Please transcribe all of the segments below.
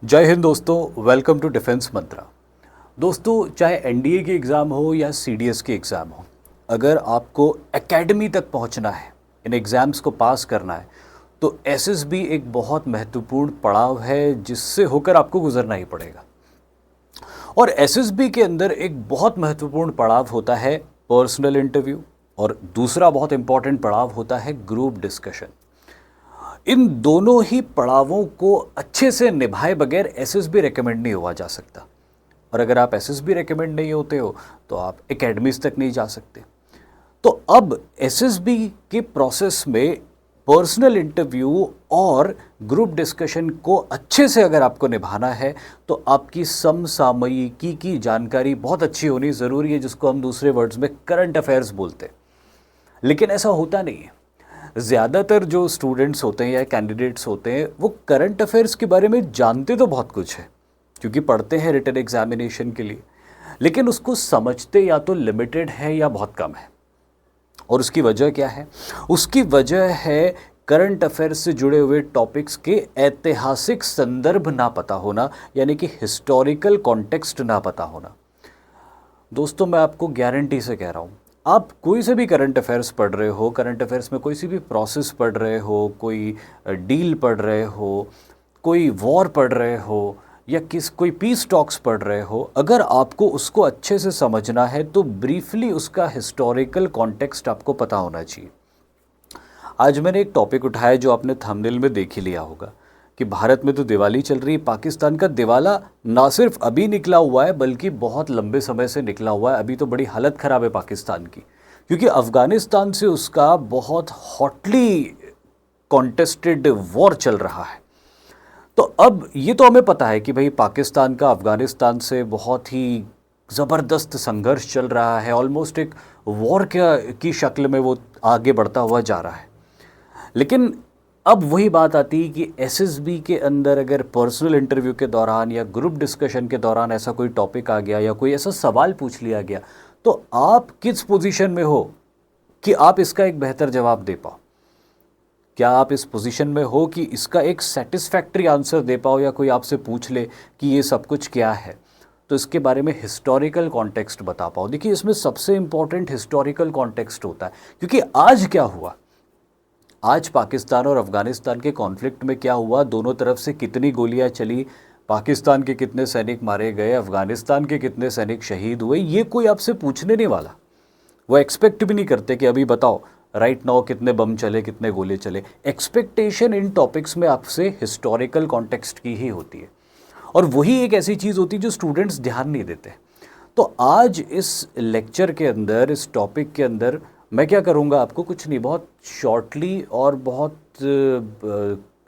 जय हिंद दोस्तों, welcome to defence मंत्रा। दोस्तों, चाहे एनडीए की एग्ज़ाम हो या सीडीएस की एग्ज़ाम हो, अगर आपको एकेडमी तक पहुंचना है, इन एग्ज़ाम्स को पास करना है, तो एसएसबी एक बहुत महत्वपूर्ण पड़ाव है जिससे होकर आपको गुजरना ही पड़ेगा। और एसएसबी के अंदर एक बहुत महत्वपूर्ण पड़ाव होता है पर्सनल इंटरव्यू, और दूसरा बहुत इंपॉर्टेंट पड़ाव होता है ग्रुप डिस्कशन। इन दोनों ही पड़ावों को अच्छे से निभाए बगैर एसएसबी रेकमेंड नहीं हुआ जा सकता। और अगर आप एसएसबी रेकमेंड नहीं होते हो तो आप एकेडमीज तक नहीं जा सकते। तो अब एसएसबी के प्रोसेस में पर्सनल इंटरव्यू और ग्रुप डिस्कशन को अच्छे से अगर आपको निभाना है तो आपकी समसामयिकी की जानकारी बहुत अच्छी होनी ज़रूरी है, जिसको हम दूसरे वर्ड्स में करंट अफेयर्स बोलते हैं। लेकिन ऐसा होता नहीं है। ज़्यादातर जो स्टूडेंट्स होते हैं या कैंडिडेट्स होते हैं वो करंट अफेयर्स के बारे में जानते तो बहुत कुछ है, क्योंकि पढ़ते हैं रिटन एग्जामिनेशन के लिए, लेकिन उसको समझते या तो लिमिटेड है या बहुत कम है। और उसकी वजह क्या है? उसकी वजह है करंट अफेयर्स से जुड़े हुए टॉपिक्स के ऐतिहासिक संदर्भ ना पता होना, यानी कि हिस्टोरिकल कॉन्टेक्स्ट ना पता होना। दोस्तों, मैं आपको गारंटी से कह रहा हूँ, आप कोई से भी करंट अफेयर्स पढ़ रहे हो, करंट अफेयर्स में कोई सी भी प्रोसेस पढ़ रहे हो, कोई डील पढ़ रहे हो, कोई वॉर पढ़ रहे हो, या कोई पीस टॉक्स पढ़ रहे हो, अगर आपको उसको अच्छे से समझना है तो ब्रीफली उसका हिस्टोरिकल कॉन्टेक्स्ट आपको पता होना चाहिए। आज मैंने एक टॉपिक उठाया जो आपने थंबनेल में देख ही लिया होगा कि भारत में तो दिवाली चल रही है, पाकिस्तान का दिवाला ना सिर्फ अभी निकला हुआ है बल्कि बहुत लंबे समय से निकला हुआ है। अभी तो बड़ी हालत ख़राब है पाकिस्तान की, क्योंकि अफ़गानिस्तान से उसका बहुत हॉटली कॉन्टेस्टेड वॉर चल रहा है। तो अब ये तो हमें पता है कि भाई पाकिस्तान का अफ़गानिस्तान से बहुत ही ज़बरदस्त संघर्ष चल रहा है, ऑलमोस्ट एक वॉर की शक्ल में वो आगे बढ़ता हुआ जा रहा है। लेकिन अब वही बात आती है कि एसएसबी के अंदर अगर पर्सनल इंटरव्यू के दौरान या ग्रुप डिस्कशन के दौरान ऐसा कोई टॉपिक आ गया या कोई ऐसा सवाल पूछ लिया गया, तो आप किस पोजीशन में हो कि आप इसका एक बेहतर जवाब दे पाओ? क्या आप इस पोजीशन में हो कि इसका एक सेटिस्फैक्ट्री आंसर दे पाओ, या कोई आपसे पूछ ले कि ये सब कुछ क्या है तो इसके बारे में हिस्टोरिकल कॉन्टेक्स्ट बता पाओ? देखिए, इसमें सबसे इंपॉर्टेंट हिस्टोरिकल कॉन्टेक्स्ट होता है, क्योंकि आज क्या हुआ, आज पाकिस्तान और अफ़गानिस्तान के कॉन्फ्लिक्ट में क्या हुआ, दोनों तरफ से कितनी गोलियां चली, पाकिस्तान के कितने सैनिक मारे गए, अफ़गानिस्तान के कितने सैनिक शहीद हुए, ये कोई आपसे पूछने नहीं वाला। वो एक्सपेक्ट भी नहीं करते कि अभी बताओ राइट नाउ कितने बम चले, कितने गोले चले। एक्सपेक्टेशन इन टॉपिक्स में आपसे हिस्टोरिकल कॉन्टेक्स्ट की ही होती है, और वही एक ऐसी चीज़ होती है जो स्टूडेंट्स ध्यान नहीं देते। तो आज इस लेक्चर के अंदर, इस टॉपिक के अंदर मैं क्या करूँगा, आपको कुछ नहीं, बहुत शॉर्टली और बहुत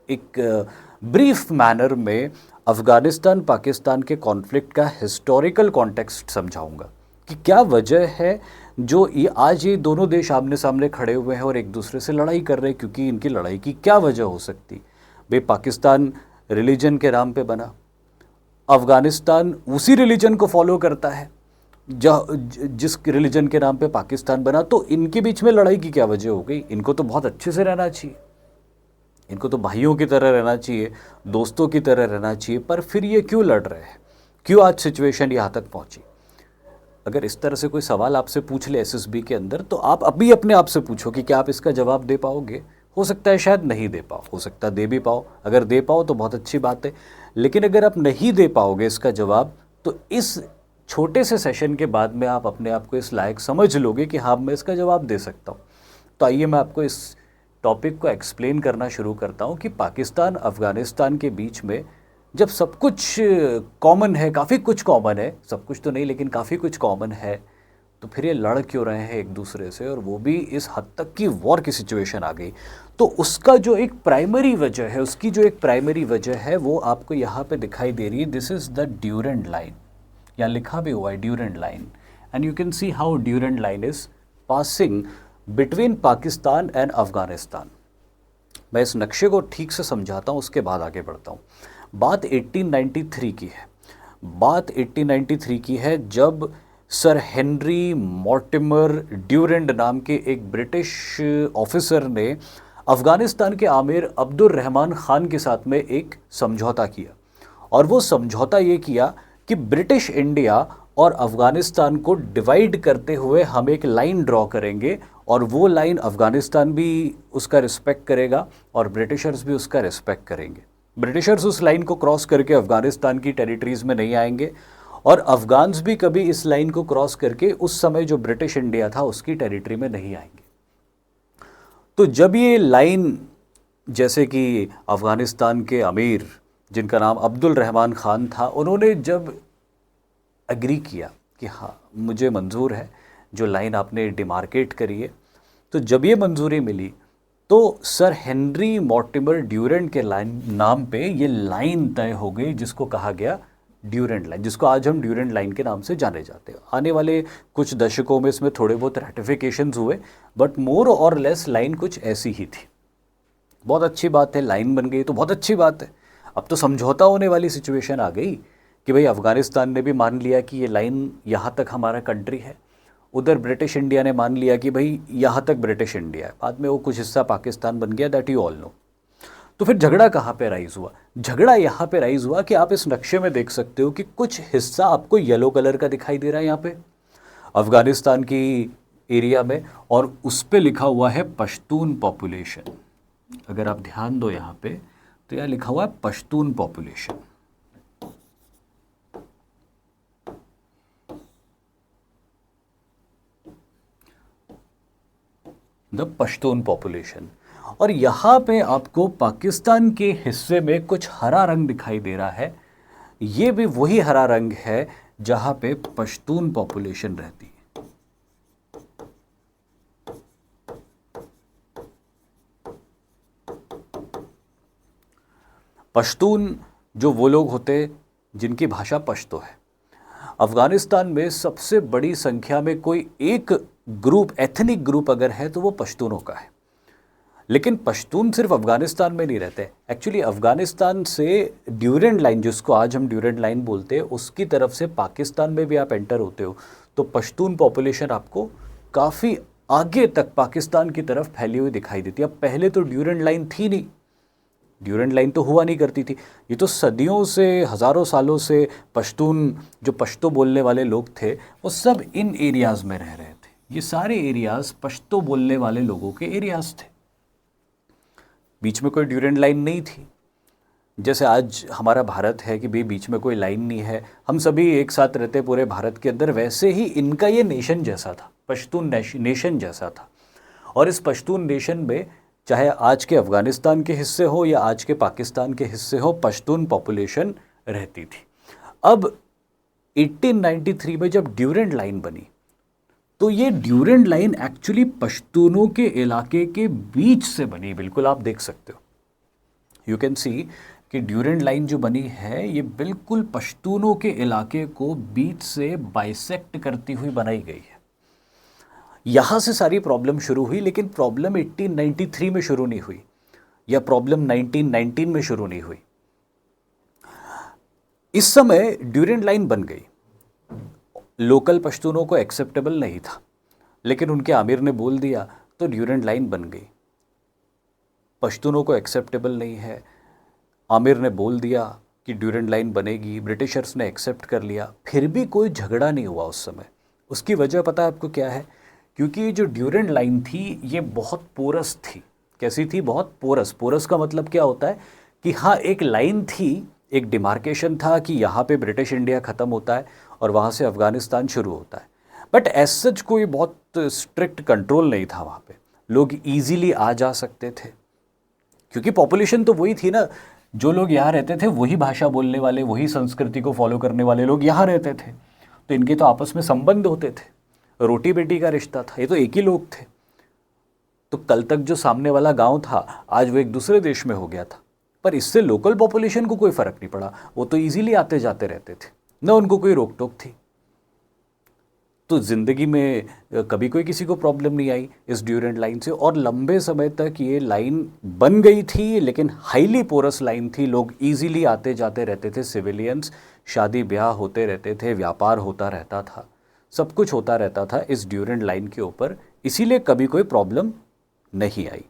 एक ब्रीफ मैनर में अफ़गानिस्तान पाकिस्तान के कॉन्फ्लिक्ट का हिस्टोरिकल कॉन्टेक्स्ट समझाऊंगा कि क्या वजह है जो ये दोनों देश आमने सामने खड़े हुए हैं और एक दूसरे से लड़ाई कर रहे हैं। क्योंकि इनकी लड़ाई की क्या वजह हो सकती भाई? पाकिस्तान रिलीजन के नाम पे बना, अफ़गानिस्तान उसी रिलीजन को फॉलो करता है जिस रिलीजन के नाम पे पाकिस्तान बना। तो इनके बीच में लड़ाई की क्या वजह हो गई? इनको तो बहुत अच्छे से रहना चाहिए, इनको तो भाइयों की तरह रहना चाहिए, दोस्तों की तरह रहना चाहिए, पर फिर ये क्यों लड़ रहे हैं? क्यों आज सिचुएशन यहाँ तक पहुँची? अगर इस तरह से कोई सवाल आपसे पूछ ले एसएसबी के अंदर, तो आप अभी अपने आप से पूछो कि क्या आप इसका जवाब दे पाओगे? हो सकता है शायद नहीं दे पाओ, हो सकता है दे भी पाओ। अगर दे पाओ तो बहुत अच्छी बात है, लेकिन अगर आप नहीं दे पाओगे इसका जवाब, तो इस छोटे से सेशन के बाद में आप अपने आप को इस लायक समझ लोगे कि हाँ, मैं इसका जवाब दे सकता हूँ। तो आइए मैं आपको इस टॉपिक को एक्सप्लेन करना शुरू करता हूँ कि पाकिस्तान अफ़गानिस्तान के बीच में जब सब कुछ कॉमन है, काफ़ी कुछ कॉमन है, सब कुछ तो नहीं लेकिन काफ़ी कुछ कॉमन है, तो फिर ये लड़ क्यों रहे हैं एक दूसरे से, और वो भी इस हद तक की वॉर की सिचुएशन आ गई। तो उसका जो एक प्राइमरी वजह है, उसकी जो एक प्राइमरी वजह है वो आपको यहाँ पे दिखाई दे रही है। This is the Durand line, यहाँ लिखा भी हुआ है Durand line, and you can see how Durand line is passing between Pakistan and Afghanistan. मैं इस नक्शे को ठीक से समझाता हूँ, उसके बाद आगे बढ़ता हूँ। बात 1893 की है, बात 1893 की है, जब सर हेनरी मॉर्टिमर ड्यूरेंट नाम के एक ब्रिटिश ऑफिसर ने अफ़गानिस्तान के आमिर अब्दुल रहमान ख़ान के साथ में एक समझौता किया, और वो समझौता ये किया कि ब्रिटिश इंडिया और अफ़गानिस्तान को डिवाइड करते हुए हम एक लाइन ड्रॉ करेंगे, और वो लाइन अफ़गानिस्तान भी उसका रिस्पेक्ट करेगा और ब्रिटिशर्स भी उसका रिस्पेक्ट करेंगे। ब्रिटिशर्स उस लाइन को क्रॉस करके अफ़गानिस्तान की टेरिटरीज़ में नहीं आएंगे, और अफ़गान्स भी कभी इस लाइन को क्रॉस करके उस समय जो ब्रिटिश इंडिया था उसकी टेरिटरी में नहीं आएंगे। तो जब ये लाइन, जैसे कि अफ़गानिस्तान के अमीर जिनका नाम अब्दुल रहमान ख़ान था, उन्होंने जब एग्री किया कि हाँ मुझे मंजूर है जो लाइन आपने डिमार्केट करी है, तो जब ये मंजूरी मिली तो सर हेनरी मॉर्टिमर ड्यूरेंट के नाम पे ये लाइन तय हो गई, जिसको कहा गया ड्यूरेंट लाइन, जिसको आज हम ड्यूरेंट लाइन के नाम से जाने जाते हैं। आने वाले कुछ दशकों में इसमें थोड़े बहुत रेटिफिकेशंस हुए, बट मोर और लेस लाइन कुछ ऐसी ही थी। बहुत अच्छी बात है, लाइन बन गई तो बहुत अच्छी बात है। अब तो समझौता होने वाली सिचुएशन आ गई कि भाई अफ़गानिस्तान ने भी मान लिया कि ये लाइन यहाँ तक हमारा कंट्री है, उधर ब्रिटिश इंडिया ने मान लिया कि भाई यहाँ तक ब्रिटिश इंडिया है, बाद में वो कुछ हिस्सा पाकिस्तान बन गया, दैट यू ऑल नो। तो फिर झगड़ा कहाँ पे राइज हुआ? झगड़ा यहाँ पे राइज हुआ कि आप इस नक्शे में देख सकते हो कि कुछ हिस्सा आपको येलो कलर का दिखाई दे रहा है यहाँ पे अफ़गानिस्तान की एरिया में, और उस पे लिखा हुआ है पश्तून पॉपुलेशन। अगर आप ध्यान दो यहाँ पे तो यहाँ लिखा हुआ है Pashtun population. The Pashtun population. और यहाँ पे आपको पाकिस्तान के हिस्से में कुछ हरा रंग दिखाई दे रहा है, ये भी वही हरा रंग है जहाँ पे पश्तून पॉपुलेशन रहती है। पश्तून जो वो लोग होते जिनकी भाषा पश्तो है। अफ़गानिस्तान में सबसे बड़ी संख्या में कोई एक ग्रुप, एथनिक ग्रुप अगर है तो वो पश्तूनों का है। लेकिन पश्तून सिर्फ अफ़गानिस्तान में नहीं रहते। एक्चुअली अफ़गानिस्तान से ड्यूरेंट लाइन, जिसको आज हम ड्यूरेंट लाइन बोलते हैं, उसकी तरफ से पाकिस्तान में भी आप एंटर होते हो तो पश्तून पॉपुलेशन आपको काफ़ी आगे तक पाकिस्तान की तरफ फैली हुई दिखाई देती है। अब पहले तो ड्यूरेंट लाइन थी नहीं, ड्यूरेंट लाइन तो हुआ नहीं करती थी। ये तो सदियों से, हज़ारों सालों से पश्तून, जो पश्तो बोलने वाले लोग थे, वो सब इन एरियाज़ में रह रहे थे। ये सारे एरियाज़ पश्तो बोलने वाले लोगों के एरियाज़ थे, बीच में कोई ड्यूरेंट लाइन नहीं थी। जैसे आज हमारा भारत है कि भाई बीच में कोई लाइन नहीं है, हम सभी एक साथ रहते पूरे भारत के अंदर, वैसे ही इनका ये नेशन जैसा था, पश्तून नेशन जैसा था। और इस पश्तून नेशन में चाहे आज के अफ़गानिस्तान के हिस्से हो या आज के पाकिस्तान के हिस्से हो, पश्तून पॉपुलेशन रहती थी। अब 1893 में जब ड्यूरेंट लाइन बनी तो ये ड्यूरेंट लाइन एक्चुअली पश्तूनों के इलाके के बीच से बनी। बिल्कुल आप देख सकते हो, यू कैन सी कि ड्यूरेंट लाइन जो बनी है ये बिल्कुल पश्तूनों के इलाके को बीच से बाइसेक्ट करती हुई बनाई गई है। यहाँ से सारी प्रॉब्लम शुरू हुई, लेकिन प्रॉब्लम 1893 में शुरू नहीं हुई या प्रॉब्लम 1919 में शुरू नहीं हुई। इस समय ड्यूरेंट लाइन बन गई, लोकल पश्तूनों को एक्सेप्टेबल नहीं था, लेकिन उनके आमिर ने बोल दिया तो ड्यूरेंट लाइन बन गई। पश्तूनों को एक्सेप्टेबल नहीं है, आमिर ने बोल दिया कि ड्यूरेंट लाइन बनेगी, ब्रिटिशर्स ने एक्सेप्ट कर लिया, फिर भी कोई झगड़ा नहीं हुआ उस समय। उसकी वजह पता है आपको क्या है? क्योंकि ये जो ड्यूरेंट लाइन थी ये बहुत पोरस थी। कैसी थी? बहुत पोरस। पोरस का मतलब क्या होता है कि हाँ, एक लाइन थी, एक डिमार्केशन था कि यहाँ पे ब्रिटिश इंडिया ख़त्म होता है और वहाँ से अफ़गानिस्तान शुरू होता है, बट एज सच कोई बहुत स्ट्रिक्ट कंट्रोल नहीं था वहाँ पे। लोग ईजीली आ जा सकते थे क्योंकि पॉपुलेशन तो वही थी ना, जो लोग यहाँ रहते थे वही भाषा बोलने वाले, वही संस्कृति को फॉलो करने वाले लोग यहाँ रहते थे, तो इनके तो आपस में संबंध होते थे, रोटी बेटी का रिश्ता था, ये तो एक ही लोग थे। तो कल तक जो सामने वाला गांव था आज वो एक दूसरे देश में हो गया था, पर इससे लोकल पॉपुलेशन को कोई फ़र्क नहीं पड़ा, वो तो इजीली आते जाते रहते थे, ना उनको कोई रोक टोक थी। तो ज़िंदगी में कभी कोई किसी को प्रॉब्लम नहीं आई इस ड्यूरेंट लाइन से, और लंबे समय तक ये लाइन बन गई थी, लेकिन हाईली पोरस लाइन थी, लोग इजीली आते जाते रहते थे, सिविलियंस, शादी ब्याह होते रहते थे, व्यापार होता रहता था, सब कुछ होता रहता था इस ड्यूरेंट लाइन के ऊपर, इसीलिए कभी कोई प्रॉब्लम नहीं आई।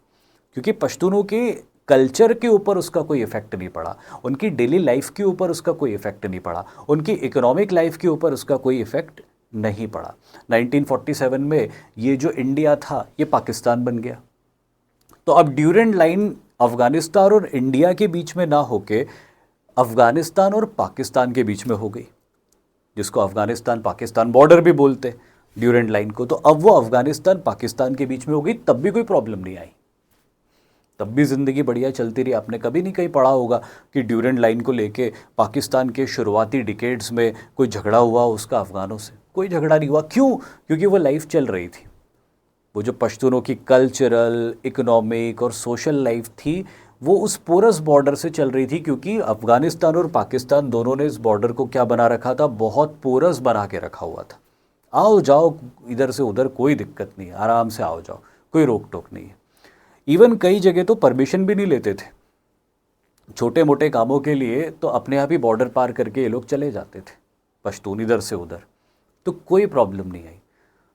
क्योंकि पश्तूनों के कल्चर के ऊपर उसका कोई इफेक्ट नहीं पड़ा, उनकी डेली लाइफ के ऊपर उसका कोई इफेक्ट नहीं पड़ा, उनकी इकोनॉमिक लाइफ के ऊपर उसका कोई इफेक्ट नहीं पड़ा। 1947 में ये जो इंडिया था ये पाकिस्तान बन गया। तो अब ड्यूरेंट लाइन अफगानिस्तान और इंडिया के बीच में ना होके अफगानिस्तान और पाकिस्तान के बीच में हो गई, जिसको अफगानिस्तान पाकिस्तान बॉर्डर भी बोलते ड्यूरेंट लाइन को। तो अब वो अफगानिस्तान पाकिस्तान के बीच में हो गई, तब भी कोई प्रॉब्लम नहीं आई, तब भी ज़िंदगी बढ़िया चलती रही। आपने कभी नहीं कहीं पढ़ा होगा कि ड्यूरेंट लाइन को लेके पाकिस्तान के शुरुआती डिकेड्स में कोई झगड़ा हुआ उसका अफगानों से, कोई झगड़ा नहीं हुआ। क्यों? क्योंकि वो लाइफ चल रही थी। वो जो पश्तूनों की कल्चरल, इकोनॉमिक और सोशल लाइफ थी वो उस पोरस बॉर्डर से चल रही थी, क्योंकि अफगानिस्तान और पाकिस्तान दोनों ने इस बॉर्डर को क्या बना रखा था, बहुत पोरस बना के रखा हुआ था। आओ जाओ इधर से उधर, कोई दिक्कत नहीं है, आराम से आओ जाओ, कोई रोक टोक नहीं है। इवन कई जगह तो परमिशन भी नहीं लेते थे, छोटे मोटे कामों के लिए तो अपने आप ही बॉर्डर पार करके ये लोग चले जाते थे पश्तून इधर से उधर, तो कोई प्रॉब्लम नहीं आई।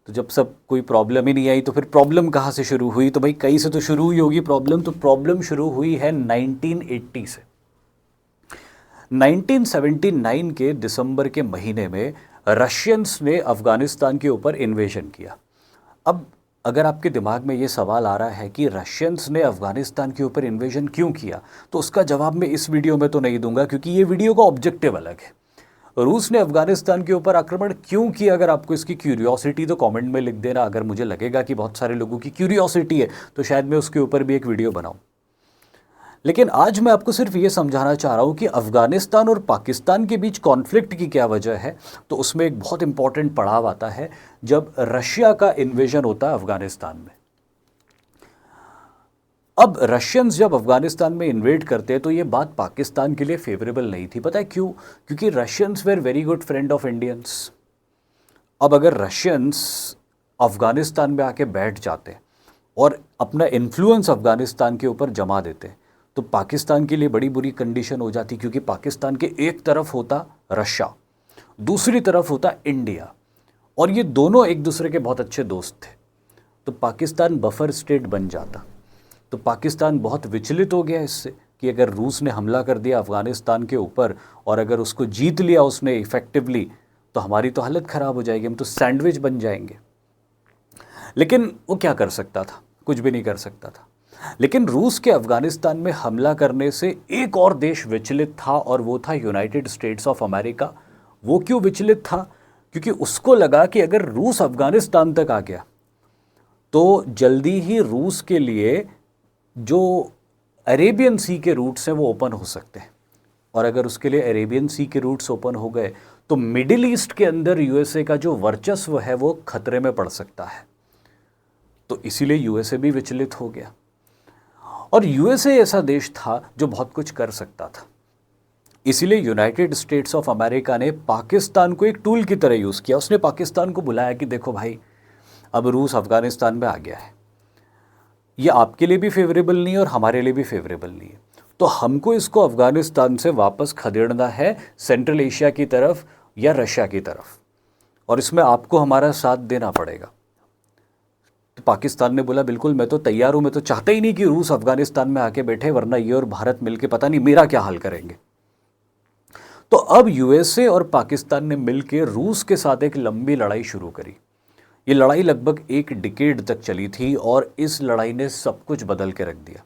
तो जब सब कोई प्रॉब्लम ही नहीं आई तो फिर प्रॉब्लम कहाँ से शुरू हुई? तो भाई कहीं से तो शुरू हुई होगी प्रॉब्लम। तो प्रॉब्लम शुरू हुई है 1980 से। 1979 के दिसंबर के महीने में रशियंस ने अफगानिस्तान के ऊपर इन्वेजन किया। अब अगर आपके दिमाग में ये सवाल आ रहा है कि रशियंस ने अफगानिस्तान के ऊपर इन्वेजन क्यों किया, तो उसका जवाब मैं इस वीडियो में तो नहीं दूंगा, क्योंकि ये वीडियो का ऑब्जेक्टिव अलग है। रूस ने अफगानिस्तान के ऊपर आक्रमण क्यों किया, अगर आपको इसकी क्यूरियोसिटी तो कमेंट में लिख देना। अगर मुझे लगेगा कि बहुत सारे लोगों की क्यूरियोसिटी है तो शायद मैं उसके ऊपर भी एक वीडियो बनाऊं। लेकिन आज मैं आपको सिर्फ ये समझाना चाह रहा हूं कि अफगानिस्तान और पाकिस्तान के बीच कॉन्फ्लिक्ट की क्या वजह है। तो उसमें एक बहुत इंपॉर्टेंट पड़ाव आता है जब रशिया का इन्वेजन होता है अफगानिस्तान में। अब रशियंस जब अफगानिस्तान में इन्वेड करते हैं तो ये बात पाकिस्तान के लिए फेवरेबल नहीं थी। पता है क्यों? क्योंकि Russians were very good friend of Indians. अब अगर रशियंस अफगानिस्तान में आके बैठ जाते और अपना इन्फ्लुएंस अफगानिस्तान के ऊपर जमा देते तो पाकिस्तान के लिए बड़ी बुरी कंडीशन हो जाती, क्योंकि पाकिस्तान के एक तरफ होता रशिया, दूसरी तरफ होता इंडिया, और ये दोनों एक दूसरे के बहुत अच्छे दोस्त थे। तो पाकिस्तान बफर स्टेट बन जाता। तो पाकिस्तान बहुत विचलित हो गया इससे कि अगर रूस ने हमला कर दिया अफगानिस्तान के ऊपर और अगर उसको जीत लिया उसने इफेक्टिवली, तो हमारी तो हालत ख़राब हो जाएगी, हम तो सैंडविच बन जाएंगे। लेकिन वो क्या कर सकता था? कुछ भी नहीं कर सकता था। लेकिन रूस के अफगानिस्तान में हमला करने से एक और देश विचलित था, और वो था यूनाइटेड स्टेट्स ऑफ अमेरिका। वो क्यों विचलित था? क्योंकि उसको लगा कि अगर रूस अफगानिस्तान तक आ गया तो जल्दी ही रूस के लिए जो अरेबियन सी के रूट्स हैं वो ओपन हो सकते हैं, और अगर उसके लिए अरेबियन सी के रूट्स ओपन हो गए तो मिडिल ईस्ट के अंदर यूएसए का जो वर्चस्व है वो खतरे में पड़ सकता है। तो इसीलिए यूएसए भी विचलित हो गया। और यूएसए ऐसा देश था जो बहुत कुछ कर सकता था, इसीलिए यूनाइटेड स्टेट्स ऑफ अमेरिका ने पाकिस्तान को एक टूल की तरह यूज़ किया। उसने पाकिस्तान को बुलाया कि देखो भाई, अब रूस अफगानिस्तान में आ गया है, ये आपके लिए भी फेवरेबल नहीं है और हमारे लिए भी फेवरेबल नहीं है, तो हमको इसको अफगानिस्तान से वापस खदेड़ना है सेंट्रल एशिया की तरफ या रशिया की तरफ, और इसमें आपको हमारा साथ देना पड़ेगा। तो पाकिस्तान ने बोला बिल्कुल मैं तो तैयार हूँ, मैं तो चाहता ही नहीं कि रूस अफगानिस्तान में आके बैठे, वरना ये और भारत मिलके पता नहीं मेरा क्या हाल करेंगे। तो अब यूएसए और पाकिस्तान ने मिलकर रूस के साथ एक लंबी लड़ाई शुरू करी। ये लड़ाई लगभग एक डिकेड तक चली थी और इस लड़ाई ने सब कुछ बदल के रख दिया।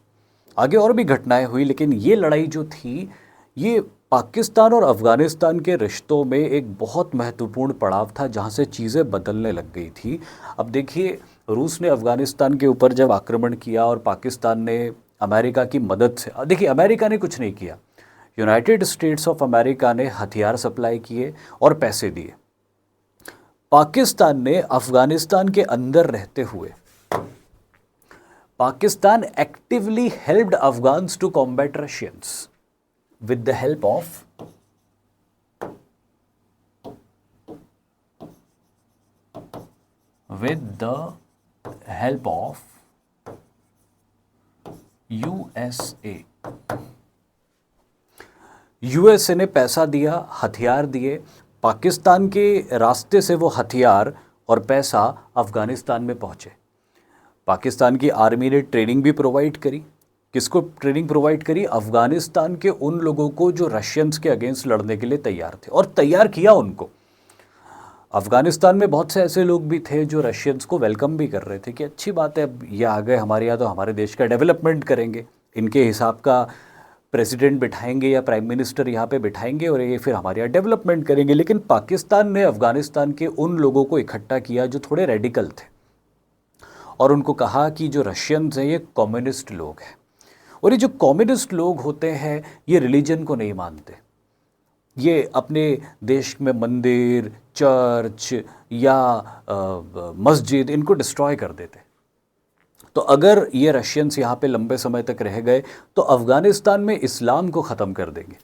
आगे और भी घटनाएं हुई, लेकिन ये लड़ाई जो थी ये पाकिस्तान और अफ़गानिस्तान के रिश्तों में एक बहुत महत्वपूर्ण पड़ाव था, जहाँ से चीज़ें बदलने लग गई थी। अब देखिए, रूस ने अफ़गानिस्तान के ऊपर जब आक्रमण किया और पाकिस्तान ने अमेरिका की मदद से, देखिए अमेरिका ने कुछ नहीं किया, यूनाइटेड स्टेट्स ऑफ अमेरिका ने हथियार सप्लाई किए और पैसे दिए। पाकिस्तान ने अफ़गानिस्तान के अंदर रहते हुए, Pakistan actively helped Afghans to combat Russians with the help of USA। USA ने पैसा दिया, हथियार दिए, पाकिस्तान के रास्ते से वो हथियार और पैसा अफ़गानिस्तान में पहुंचे। पाकिस्तान की आर्मी ने ट्रेनिंग भी प्रोवाइड करी, किसको ट्रेनिंग प्रोवाइड करी? अफगानिस्तान के उन लोगों को जो रशियंस के अगेंस्ट लड़ने के लिए तैयार थे, और तैयार किया उनको। अफगानिस्तान में बहुत से ऐसे लोग भी थे जो रशियंस को वेलकम भी कर रहे थे कि अच्छी बात है, अब ये आ गए हमारे यहाँ तो हमारे देश का डेवलपमेंट करेंगे, इनके हिसाब का प्रेसिडेंट बिठाएंगे या प्राइम मिनिस्टर यहाँ पे बिठाएंगे और ये फिर हमारे यहाँ डेवलपमेंट करेंगे। लेकिन पाकिस्तान ने अफगानिस्तान के उन लोगों को इकट्ठा किया जो थोड़े रेडिकल थे, और उनको कहा कि जो रशियंस हैं ये कम्युनिस्ट लोग हैं, और ये जो कम्युनिस्ट लोग होते हैं ये रिलीजन को नहीं मानते, ये अपने देश में मंदिर, चर्च या मस्जिद इनको डिस्ट्रॉय कर देते। तो अगर ये रशियंस यहाँ पे लंबे समय तक रह गए तो अफ़गानिस्तान में इस्लाम को ख़त्म कर देंगे।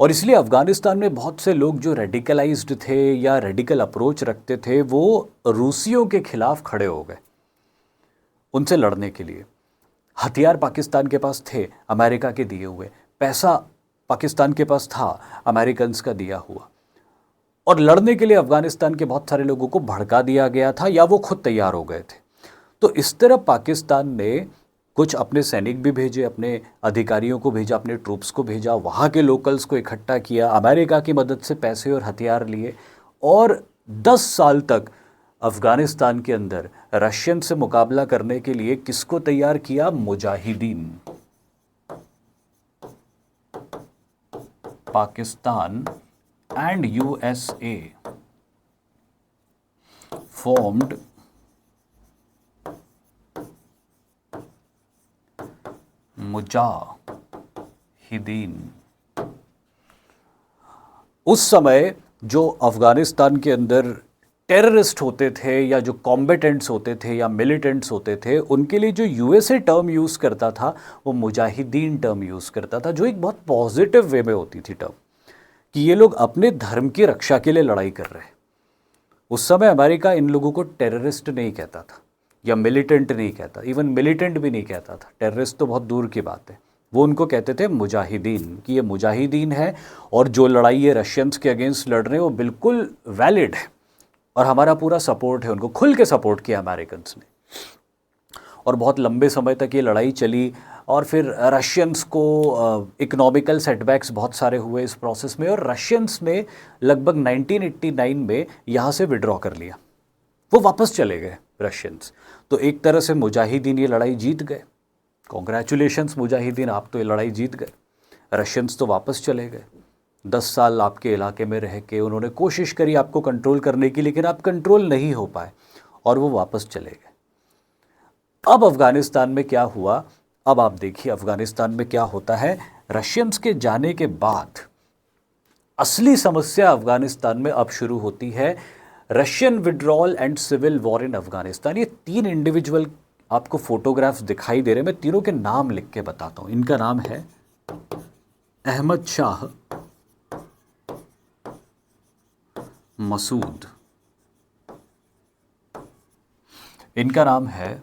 और इसलिए अफ़गानिस्तान में बहुत से लोग जो रेडिकलाइज्ड थे या रेडिकल अप्रोच रखते थे वो रूसियों के खिलाफ खड़े हो गए उनसे लड़ने के लिए। हथियार पाकिस्तान के पास थे, अमेरिका के दिए हुए, पैसा पाकिस्तान के पास था, अमेरिकन्स का दिया हुआ, और लड़ने के लिए अफ़गानिस्तान के बहुत सारे लोगों को भड़का दिया गया था या वो खुद तैयार हो गए थे। तो इस तरह पाकिस्तान ने कुछ अपने सैनिक भी भेजे, अपने अधिकारियों को भेजा, अपने ट्रूप्स को भेजा, वहाँ के लोकल्स को इकट्ठा किया, अमेरिका की मदद से पैसे और हथियार लिए, और 10 साल तक अफ़गानिस्तान के अंदर रशियन से मुकाबला करने के लिए किसको तैयार किया? Mujahideen. Pakistan and USA formed Mujahideen. उस समय जो अफ़गानिस्तान के अंदर टेररिस्ट होते थे या जो कॉम्बेटेंट्स होते थे या मिलिटेंट्स होते थे, उनके लिए जो यूएसए टर्म यूज़ करता था वो मुजाहिदीन टर्म यूज़ करता था, जो एक बहुत पॉजिटिव वे में होती थी टर्म, कि ये लोग अपने धर्म की रक्षा के लिए लड़ाई कर रहे हैं। उस समय अमेरिका इन लोगों को टेररिस्ट नहीं कहता था या मिलिटेंट नहीं कहता, इवन मिलिटेंट भी नहीं कहता था, टेररिस्ट तो बहुत दूर की बात है। वो उनको कहते थे मुजाहिदीन, कि ये मुजाहिदीन है और जो लड़ाई ये रशियंस के अगेंस्ट लड़ रहे हैं वो बिल्कुल वैलिड है और हमारा पूरा सपोर्ट है। उनको खुल के सपोर्ट किया अमेरिकन्स ने, और बहुत लंबे समय तक ये लड़ाई चली। और फिर रशियंस को इकोनॉमिकल सेटबैक्स बहुत सारे हुए इस प्रोसेस में, और रशियंस ने लगभग 1989 में यहाँ से विड्रॉ कर लिया, वो वापस चले गए रशियंस। तो एक तरह से मुजाहिदीन ये लड़ाई जीत गए। कॉन्ग्रेचुलेशंस मुजाहिदीन, आप तो ये लड़ाई जीत गए। रशियंस तो वापस चले गए। 10 साल आपके इलाके में रह के उन्होंने कोशिश करी आपको कंट्रोल करने की, लेकिन आप कंट्रोल नहीं हो पाए और वो वापस चले गए। अब अफ़गानिस्तान में क्या हुआ? अब आप देखिए अफ़गानिस्तान में क्या होता है। रशियंस के जाने के बाद असली समस्या अफ़गानिस्तान में अब शुरू होती है। Russian withdrawal and civil war in Afghanistan. ये 3 इंडिविजुअल आपको फोटोग्राफ्स दिखाई दे रहे हैं, मैं तीनों के नाम लिख के बताता हूँ। इनका नाम है अहमद शाह मसूद, इनका नाम है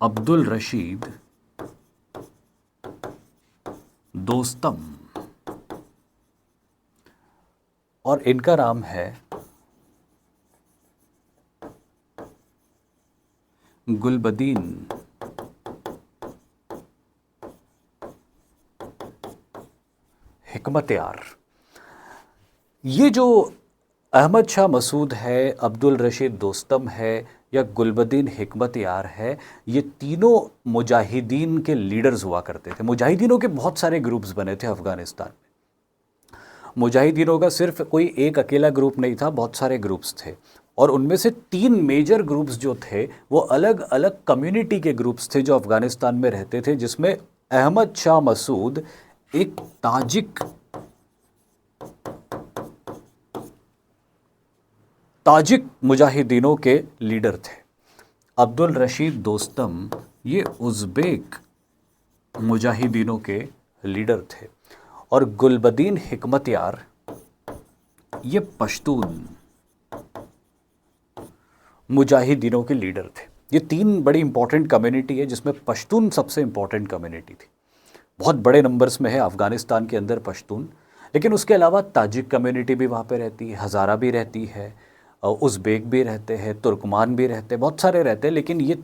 अब्दुल रशीद दोस्तम, और इनका नाम है गुलबदीन हिकमतयार। ये जो अहमद शाह मसूद है, अब्दुल रशीद दोस्तम है या गुलबदीन हिकमतयार है, ये तीनों मुजाहिदीन के लीडर्स हुआ करते थे। मुजाहिदीनों के बहुत सारे ग्रुप्स बने थे अफ़गानिस्तान में। मुजाहिदीनों का सिर्फ कोई एक अकेला ग्रुप नहीं था, बहुत सारे ग्रुप्स थे, और उनमें से 3 मेजर ग्रुप्स जो थे वो अलग अलग कम्युनिटी के ग्रुप्स थे जो अफ़गानिस्तान में रहते थे, जिसमें अहमद शाह मसूद एक ताजिक मुजाहिदीनों के लीडर थे। अब्दुल रशीद दोस्तम ये उज़्बेक मुजाहिदीनों के लीडर थे, और गुलबदीन हिकमतयार ये पश्तून मुजाहिदीनों के लीडर थे। ये 3 बड़ी इंपॉर्टेंट कम्युनिटी है, जिसमें पश्तून सबसे इंपॉर्टेंट कम्युनिटी थी। बहुत बड़े नंबर्स में है अफ़गानिस्तान के अंदर पश्तून। लेकिन उसके अलावा ताजिक कम्युनिटी भी वहाँ पे रहती है, हज़ारा भी रहती है, उज़्बेक भी रहते हैं, तुर्कमान भी रहते हैं, बहुत सारे रहते हैं। लेकिन ये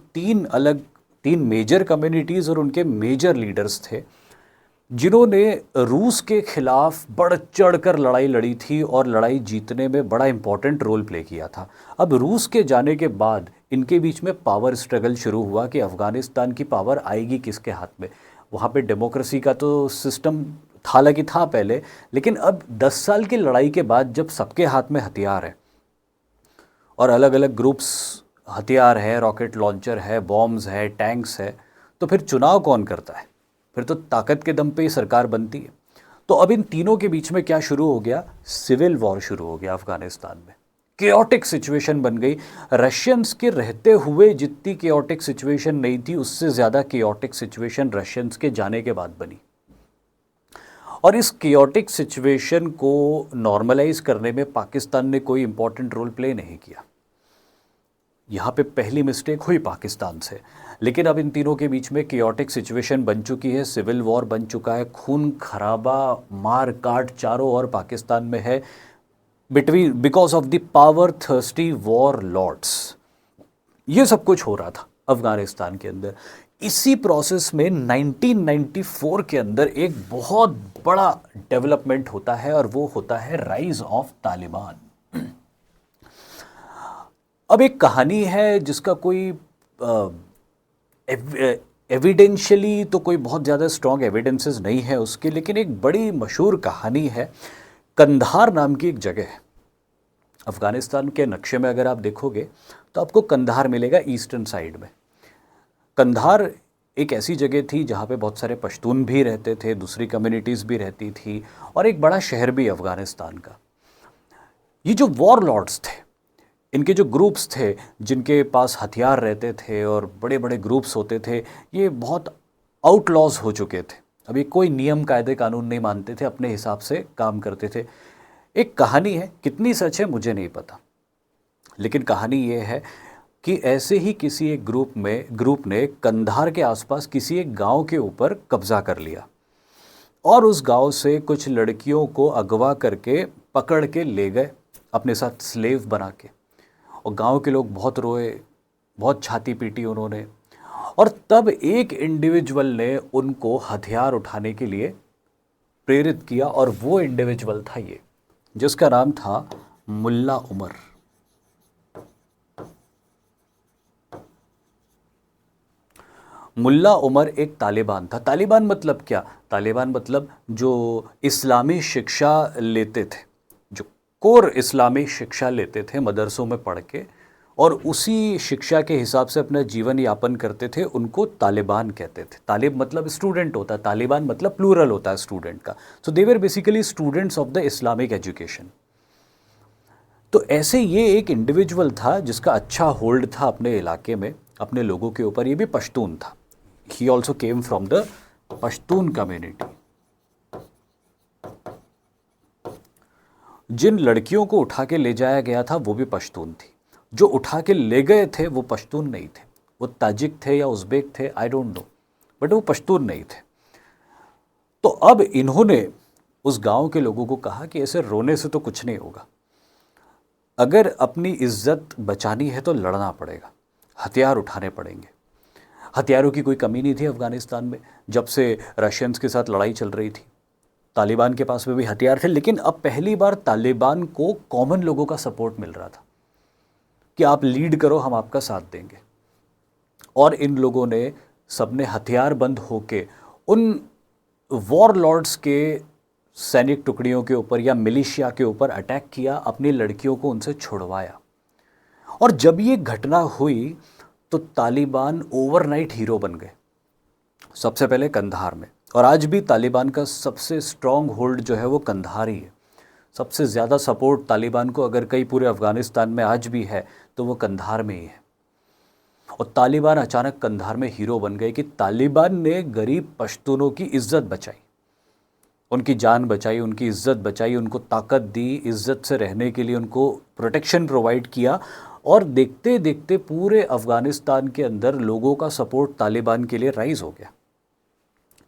तीन मेजर कम्युनिटीज़ और उनके मेजर लीडर्स थे जिन्होंने रूस के खिलाफ बढ़ चढ़ कर लड़ाई लड़ी थी और लड़ाई जीतने में बड़ा इंपॉर्टेंट रोल प्ले किया था। अब रूस के जाने के बाद इनके बीच में पावर स्ट्रगल शुरू हुआ कि अफ़गानिस्तान की पावर आएगी किसके हाथ में। वहाँ पे डेमोक्रेसी का तो सिस्टम हालांकि था पहले, लेकिन अब 10 साल की लड़ाई के बाद जब सबके हाथ में हथियार है और अलग अलग ग्रुप्स हथियार है, रॉकेट लॉन्चर है, बॉम्ब्स है, टैंक्स है, तो फिर चुनाव कौन करता है? फिर तो ताकत के दम पे ही सरकार बनती है। तो अब इन तीनों के बीच में क्या शुरू हो गया? सिविल वॉर शुरू हो गया अफगानिस्तान में। केओटिक सिचुएशन बन गई। रशियंस के रहते हुए जितनी केओटिक सिचुएशन नहीं थी, उससे ज़्यादा केओटिक सिचुएशन रशियंस के जाने के बाद बनी। और इस केओटिक सिचुएशन को नॉर्मलाइज करने में पाकिस्तान ने कोई इंपॉर्टेंट रोल प्ले नहीं किया। यहाँ पे पहली मिस्टेक हुई पाकिस्तान से। लेकिन अब इन तीनों के बीच में केओटिक सिचुएशन बन चुकी है, सिविल वॉर बन चुका है, खून खराबा, मार काट चारों ओर पाकिस्तान में है because of the power thirsty warlords. ये सब कुछ हो रहा था अफगानिस्तान के अंदर। इसी प्रोसेस में 1994 के अंदर एक बहुत बड़ा डेवलपमेंट होता है और वो होता है राइज ऑफ तालिबान। अब एक कहानी है जिसका कोई एविडेंशियली तो कोई बहुत ज़्यादा स्ट्रॉन्ग एविडेंसेस नहीं है उसके, लेकिन एक बड़ी मशहूर कहानी है। कंधार नाम की एक जगह है अफ़गानिस्तान के नक्शे में, अगर आप देखोगे तो आपको कंधार मिलेगा ईस्टर्न साइड में। कंधार एक ऐसी जगह थी जहाँ पे बहुत सारे पश्तून भी रहते थे, दूसरी कम्युनिटीज़ भी रहती थी, और एक बड़ा शहर भी अफ़गानिस्तान का। ये जो वॉर लॉर्ड्स थे, इनके जो ग्रुप्स थे जिनके पास हथियार रहते थे और बड़े बड़े ग्रुप्स होते थे, ये बहुत आउटलॉज हो चुके थे। अभी कोई नियम कायदे कानून नहीं मानते थे, अपने हिसाब से काम करते थे। एक कहानी है, कितनी सच है मुझे नहीं पता, लेकिन कहानी ये है कि ऐसे ही किसी एक ग्रुप ने कंधार के आसपास किसी एक गांव के ऊपर कब्जा कर लिया और उस गांव से कुछ लड़कियों को अगवा करके पकड़ के ले गए अपने साथ स्लेव बना के। और गांव के लोग बहुत रोए, बहुत छाती पीटी उन्होंने, और तब एक इंडिविजुअल ने उनको हथियार उठाने के लिए प्रेरित किया, और वो इंडिविजुअल था ये, जिसका नाम था मुल्ला उमर। मुल्ला उमर एक तालिबान था। तालिबान मतलब क्या? तालिबान मतलब जो इस्लामी शिक्षा लेते थे, जो कोर इस्लामी शिक्षा लेते थे मदरसों में पढ़ के, और उसी शिक्षा के हिसाब से अपना जीवन यापन करते थे, उनको तालिबान कहते थे। तालिब मतलब स्टूडेंट होता है, तालिबान मतलब प्लूरल होता है स्टूडेंट का। So they were basically students of the Islamic education. तो ऐसे ये एक इंडिविजुअल था जिसका अच्छा होल्ड था अपने इलाके में, अपने लोगों के ऊपर। ये भी पश्तून था। He also came from the Pashtun community. जिन लड़कियों को उठा के ले जाया गया था वो भी पश्तून थी। जो उठा के ले गए थे वो पश्तून नहीं थे, वो ताजिक थे या उज़्बेक थे, आई डोंट नो, बट वो पश्तून नहीं थे। तो अब इन्होंने उस गांव के लोगों को कहा कि ऐसे रोने से तो कुछ नहीं होगा, अगर अपनी इज्जत बचानी है तो लड़ना पड़ेगा, हथियार उठाने पड़ेंगे। हथियारों की कोई कमी नहीं थी अफगानिस्तान में जब से रशियंस के साथ लड़ाई चल रही थी। तालिबान के पास में भी हथियार थे, लेकिन अब पहली बार तालिबान को कॉमन लोगों का सपोर्ट मिल रहा था कि आप लीड करो, हम आपका साथ देंगे। और इन लोगों ने सबने हथियार बंद होके उन वॉर लॉर्ड्स के सैनिक टुकड़ियों के ऊपर या मिलिशिया के ऊपर अटैक किया, अपनी लड़कियों को उनसे छुड़वाया। और जब ये घटना हुई तो तालिबान ओवरनाइट हीरो बन गए, सबसे पहले कंधार में। और आज भी तालिबान का सबसे स्ट्रॉन्ग होल्ड जो है वो कंधार ही है। सबसे ज़्यादा सपोर्ट तालिबान को अगर कहीं पूरे अफ़गानिस्तान में आज भी है तो वो कंधार में ही है। और तालिबान अचानक कंधार में हीरो बन गए कि तालिबान ने गरीब पश्तूनों की इज्जत बचाई, उनकी जान बचाई, उनकी इज्जत बचाई, उनको ताकत दी, इज्जत से रहने के लिए उनको प्रोटेक्शन प्रोवाइड किया। और देखते देखते पूरे अफ़गानिस्तान के अंदर लोगों का सपोर्ट तालिबान के लिए राइज हो गया।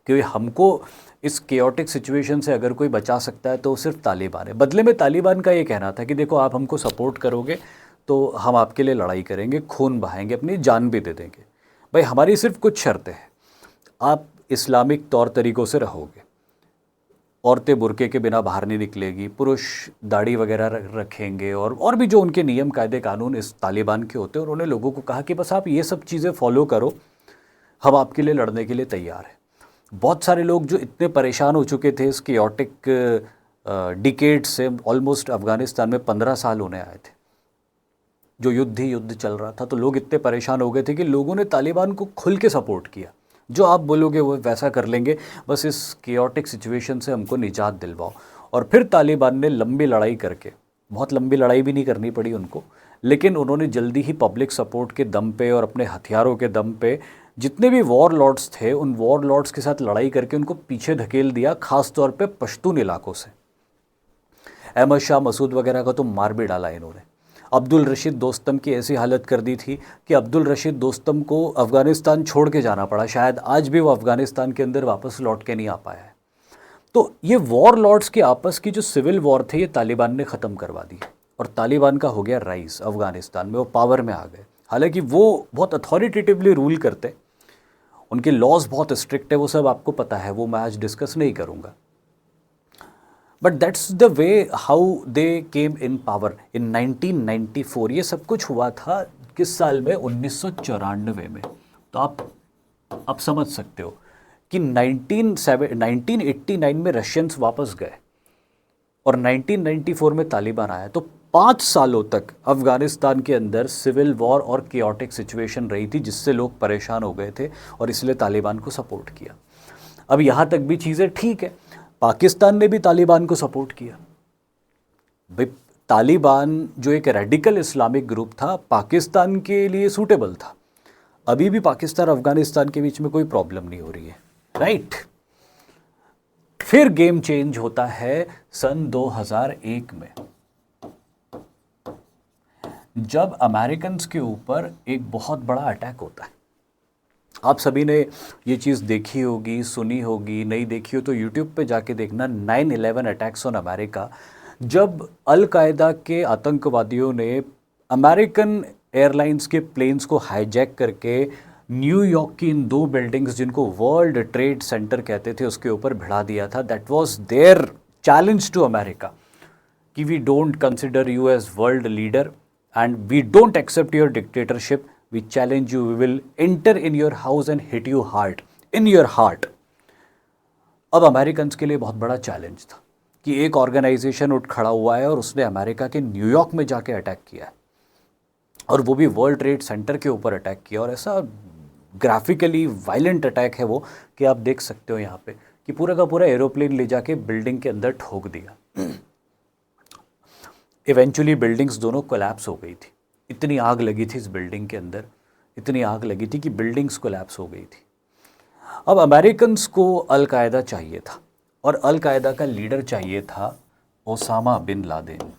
कि हमको इस केओटिक सिचुएशन से अगर कोई बचा सकता है तो वो सिर्फ तालिबान है। बदले में तालिबान का ये कहना था कि देखो आप हमको सपोर्ट करोगे तो हम आपके लिए लड़ाई करेंगे, खून बहाएंगे, अपनी जान भी दे देंगे। भाई हमारी सिर्फ कुछ शर्तें हैं, आप इस्लामिक तौर तरीक़ों से रहोगे, औरतें बुरके के बिना बाहर नहीं निकलेगी, पुरुष दाढ़ी वगैरह रखेंगे, और भी जो उनके नियम कायदे कानून इस तालिबान के होते हैं। उन्होंने लोगों को कहा कि बस आप ये सब चीज़ें फॉलो करो, हम आपके लिए लड़ने के लिए तैयार हैं। बहुत सारे लोग जो इतने परेशान हो चुके थे इस केओटिक डिकेड से, ऑलमोस्ट अफ़गानिस्तान में 15 साल होने आए थे, जो युद्ध ही युद्ध चल रहा था, तो लोग इतने परेशान हो गए थे कि लोगों ने तालिबान को खुल के सपोर्ट किया। जो आप बोलोगे वो वैसा कर लेंगे, बस इस केओटिक सिचुएशन से हमको निजात दिलवाओ। और फिर तालिबान ने लंबी लड़ाई करके, बहुत लंबी लड़ाई भी नहीं करनी पड़ी उनको, लेकिन उन्होंने जल्दी ही पब्लिक सपोर्ट के दम पे और अपने हथियारों के दम पे जितने भी वॉर लॉर्ड्स थे उन वॉर लॉर्ड्स के साथ लड़ाई करके उनको पीछे धकेल दिया, ख़ास तौर पे पश्तून इलाकों से। अहमद शाह मसूद वगैरह का तो मार भी डाला इन्होंने। अब्दुल रशीद दोस्तम की ऐसी हालत कर दी थी कि अब्दुल रशीद दोस्तम को अफ़गानिस्तान छोड़ के जाना पड़ा, शायद आज भी वो अफ़गानिस्तान के अंदर वापस लौट के नहीं आ पाया है। तो ये वॉर लॉर्ड्स के आपस की जो सिविल वॉर थे ये तालिबान ने ख़त्म करवा दी, और तालिबान का हो गया राइज अफ़गानिस्तान में, वो पावर में आ गए। हालांकि वो बहुत अथॉरिटेटिवली रूल करते, उनके लॉज बहुत स्ट्रिक्ट है, वो सब आपको पता है, वो मैं आज डिस्कस नहीं करूँगा। But that's the way how they came in power in 1994। ये सब कुछ हुआ था किस साल में? 1994 में। तो आप समझ सकते हो कि 1989 में रशियंस वापस गए और 1994 में तालिबान आया। तो 5 सालों तक अफ़गानिस्तान के अंदर सिविल वॉर और केओटिक सिचुएशन रही थी, जिससे लोग परेशान हो गए थे और इसलिए तालिबान को सपोर्ट किया। अब यहाँ तक भी चीज़ें ठीक है, पाकिस्तान ने भी तालिबान को सपोर्ट किया। भाई तालिबान जो एक रेडिकल इस्लामिक ग्रुप था, पाकिस्तान के लिए सूटेबल था। अभी भी पाकिस्तान अफ़गानिस्तान के बीच में कोई प्रॉब्लम नहीं हो रही है, राइट। फिर गेम चेंज होता है सन 2001 में, जब अमेरिकन्स के ऊपर एक बहुत बड़ा अटैक होता है। आप सभी ने ये चीज़ देखी होगी, सुनी होगी, नहीं देखी हो तो यूट्यूब पे जाके देखना, 9/11 अटैक्स ऑन अमेरिका। जब अल कायदा के आतंकवादियों ने अमेरिकन एयरलाइंस के प्लेन्स को हाईजैक करके न्यूयॉर्क की इन 2 बिल्डिंग्स जिनको वर्ल्ड ट्रेड सेंटर कहते थे उसके ऊपर भिड़ा दिया था। That was their challenge to America कि we don't consider you as world leader and we don't accept your dictatorship, we challenge you, we will enter in your house and hit you heart in your heart. अब American के लिए बहुत बड़ा challenge था कि एक organisation उठ खड़ा हुआ है और उसने अमेरिका के न्यूयॉर्क में जाके अटैक किया है, और वो भी वर्ल्ड ट्रेड सेंटर के ऊपर अटैक किया। और ऐसा ग्राफिकली वायलेंट अटैक है वो कि आप देख सकते हो यहाँ पे कि पूरा का पूरा एरोप्लेन ले जाके बिल्डिंग के अंदर ठोक दिया। इवेंचुअली बिल्डिंग्स दोनों कोलैप्स हो गई थी, इतनी आग लगी थी इस बिल्डिंग के अंदर, इतनी आग लगी थी कि बिल्डिंग्स कोलैप्स हो गई थी। अब अमेरिकन्स को अल कायदा चाहिए था, और अल कायदा का लीडर चाहिए था ओसामा बिन लादेन।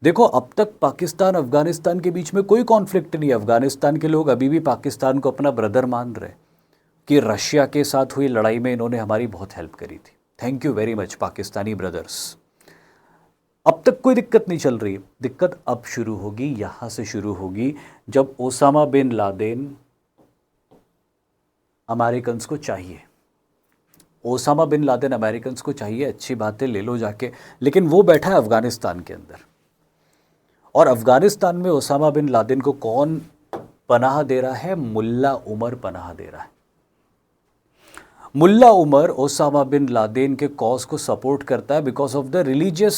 देखो, अब तक पाकिस्तान अफगानिस्तान के बीच में कोई कॉन्फ्लिक्ट नहीं है। अफगानिस्तान के लोग अभी भी पाकिस्तान को अपना ब्रदर मान रहे कि रशिया के साथ हुई लड़ाई में इन्होंने हमारी बहुत हेल्प करी थी। Thank you very much Pakistani brothers. अब तक कोई दिक्कत नहीं चल रही। दिक्कत अब शुरू होगी, यहाँ से शुरू होगी जब ओसामा बिन लादेन अमेरिकन्स को चाहिए। ओसामा बिन लादेन अमेरिकन्स को चाहिए, अच्छी बातें ले लो जाके, लेकिन वो बैठा है अफगानिस्तान के अंदर। और अफगानिस्तान में ओसामा बिन लादेन को कौन पनाह दे रहा है? मुल्ला उमर पनाह दे रहा है। मुल्ला उमर ओसामा बिन लादेन के कॉज को सपोर्ट करता है because of the religious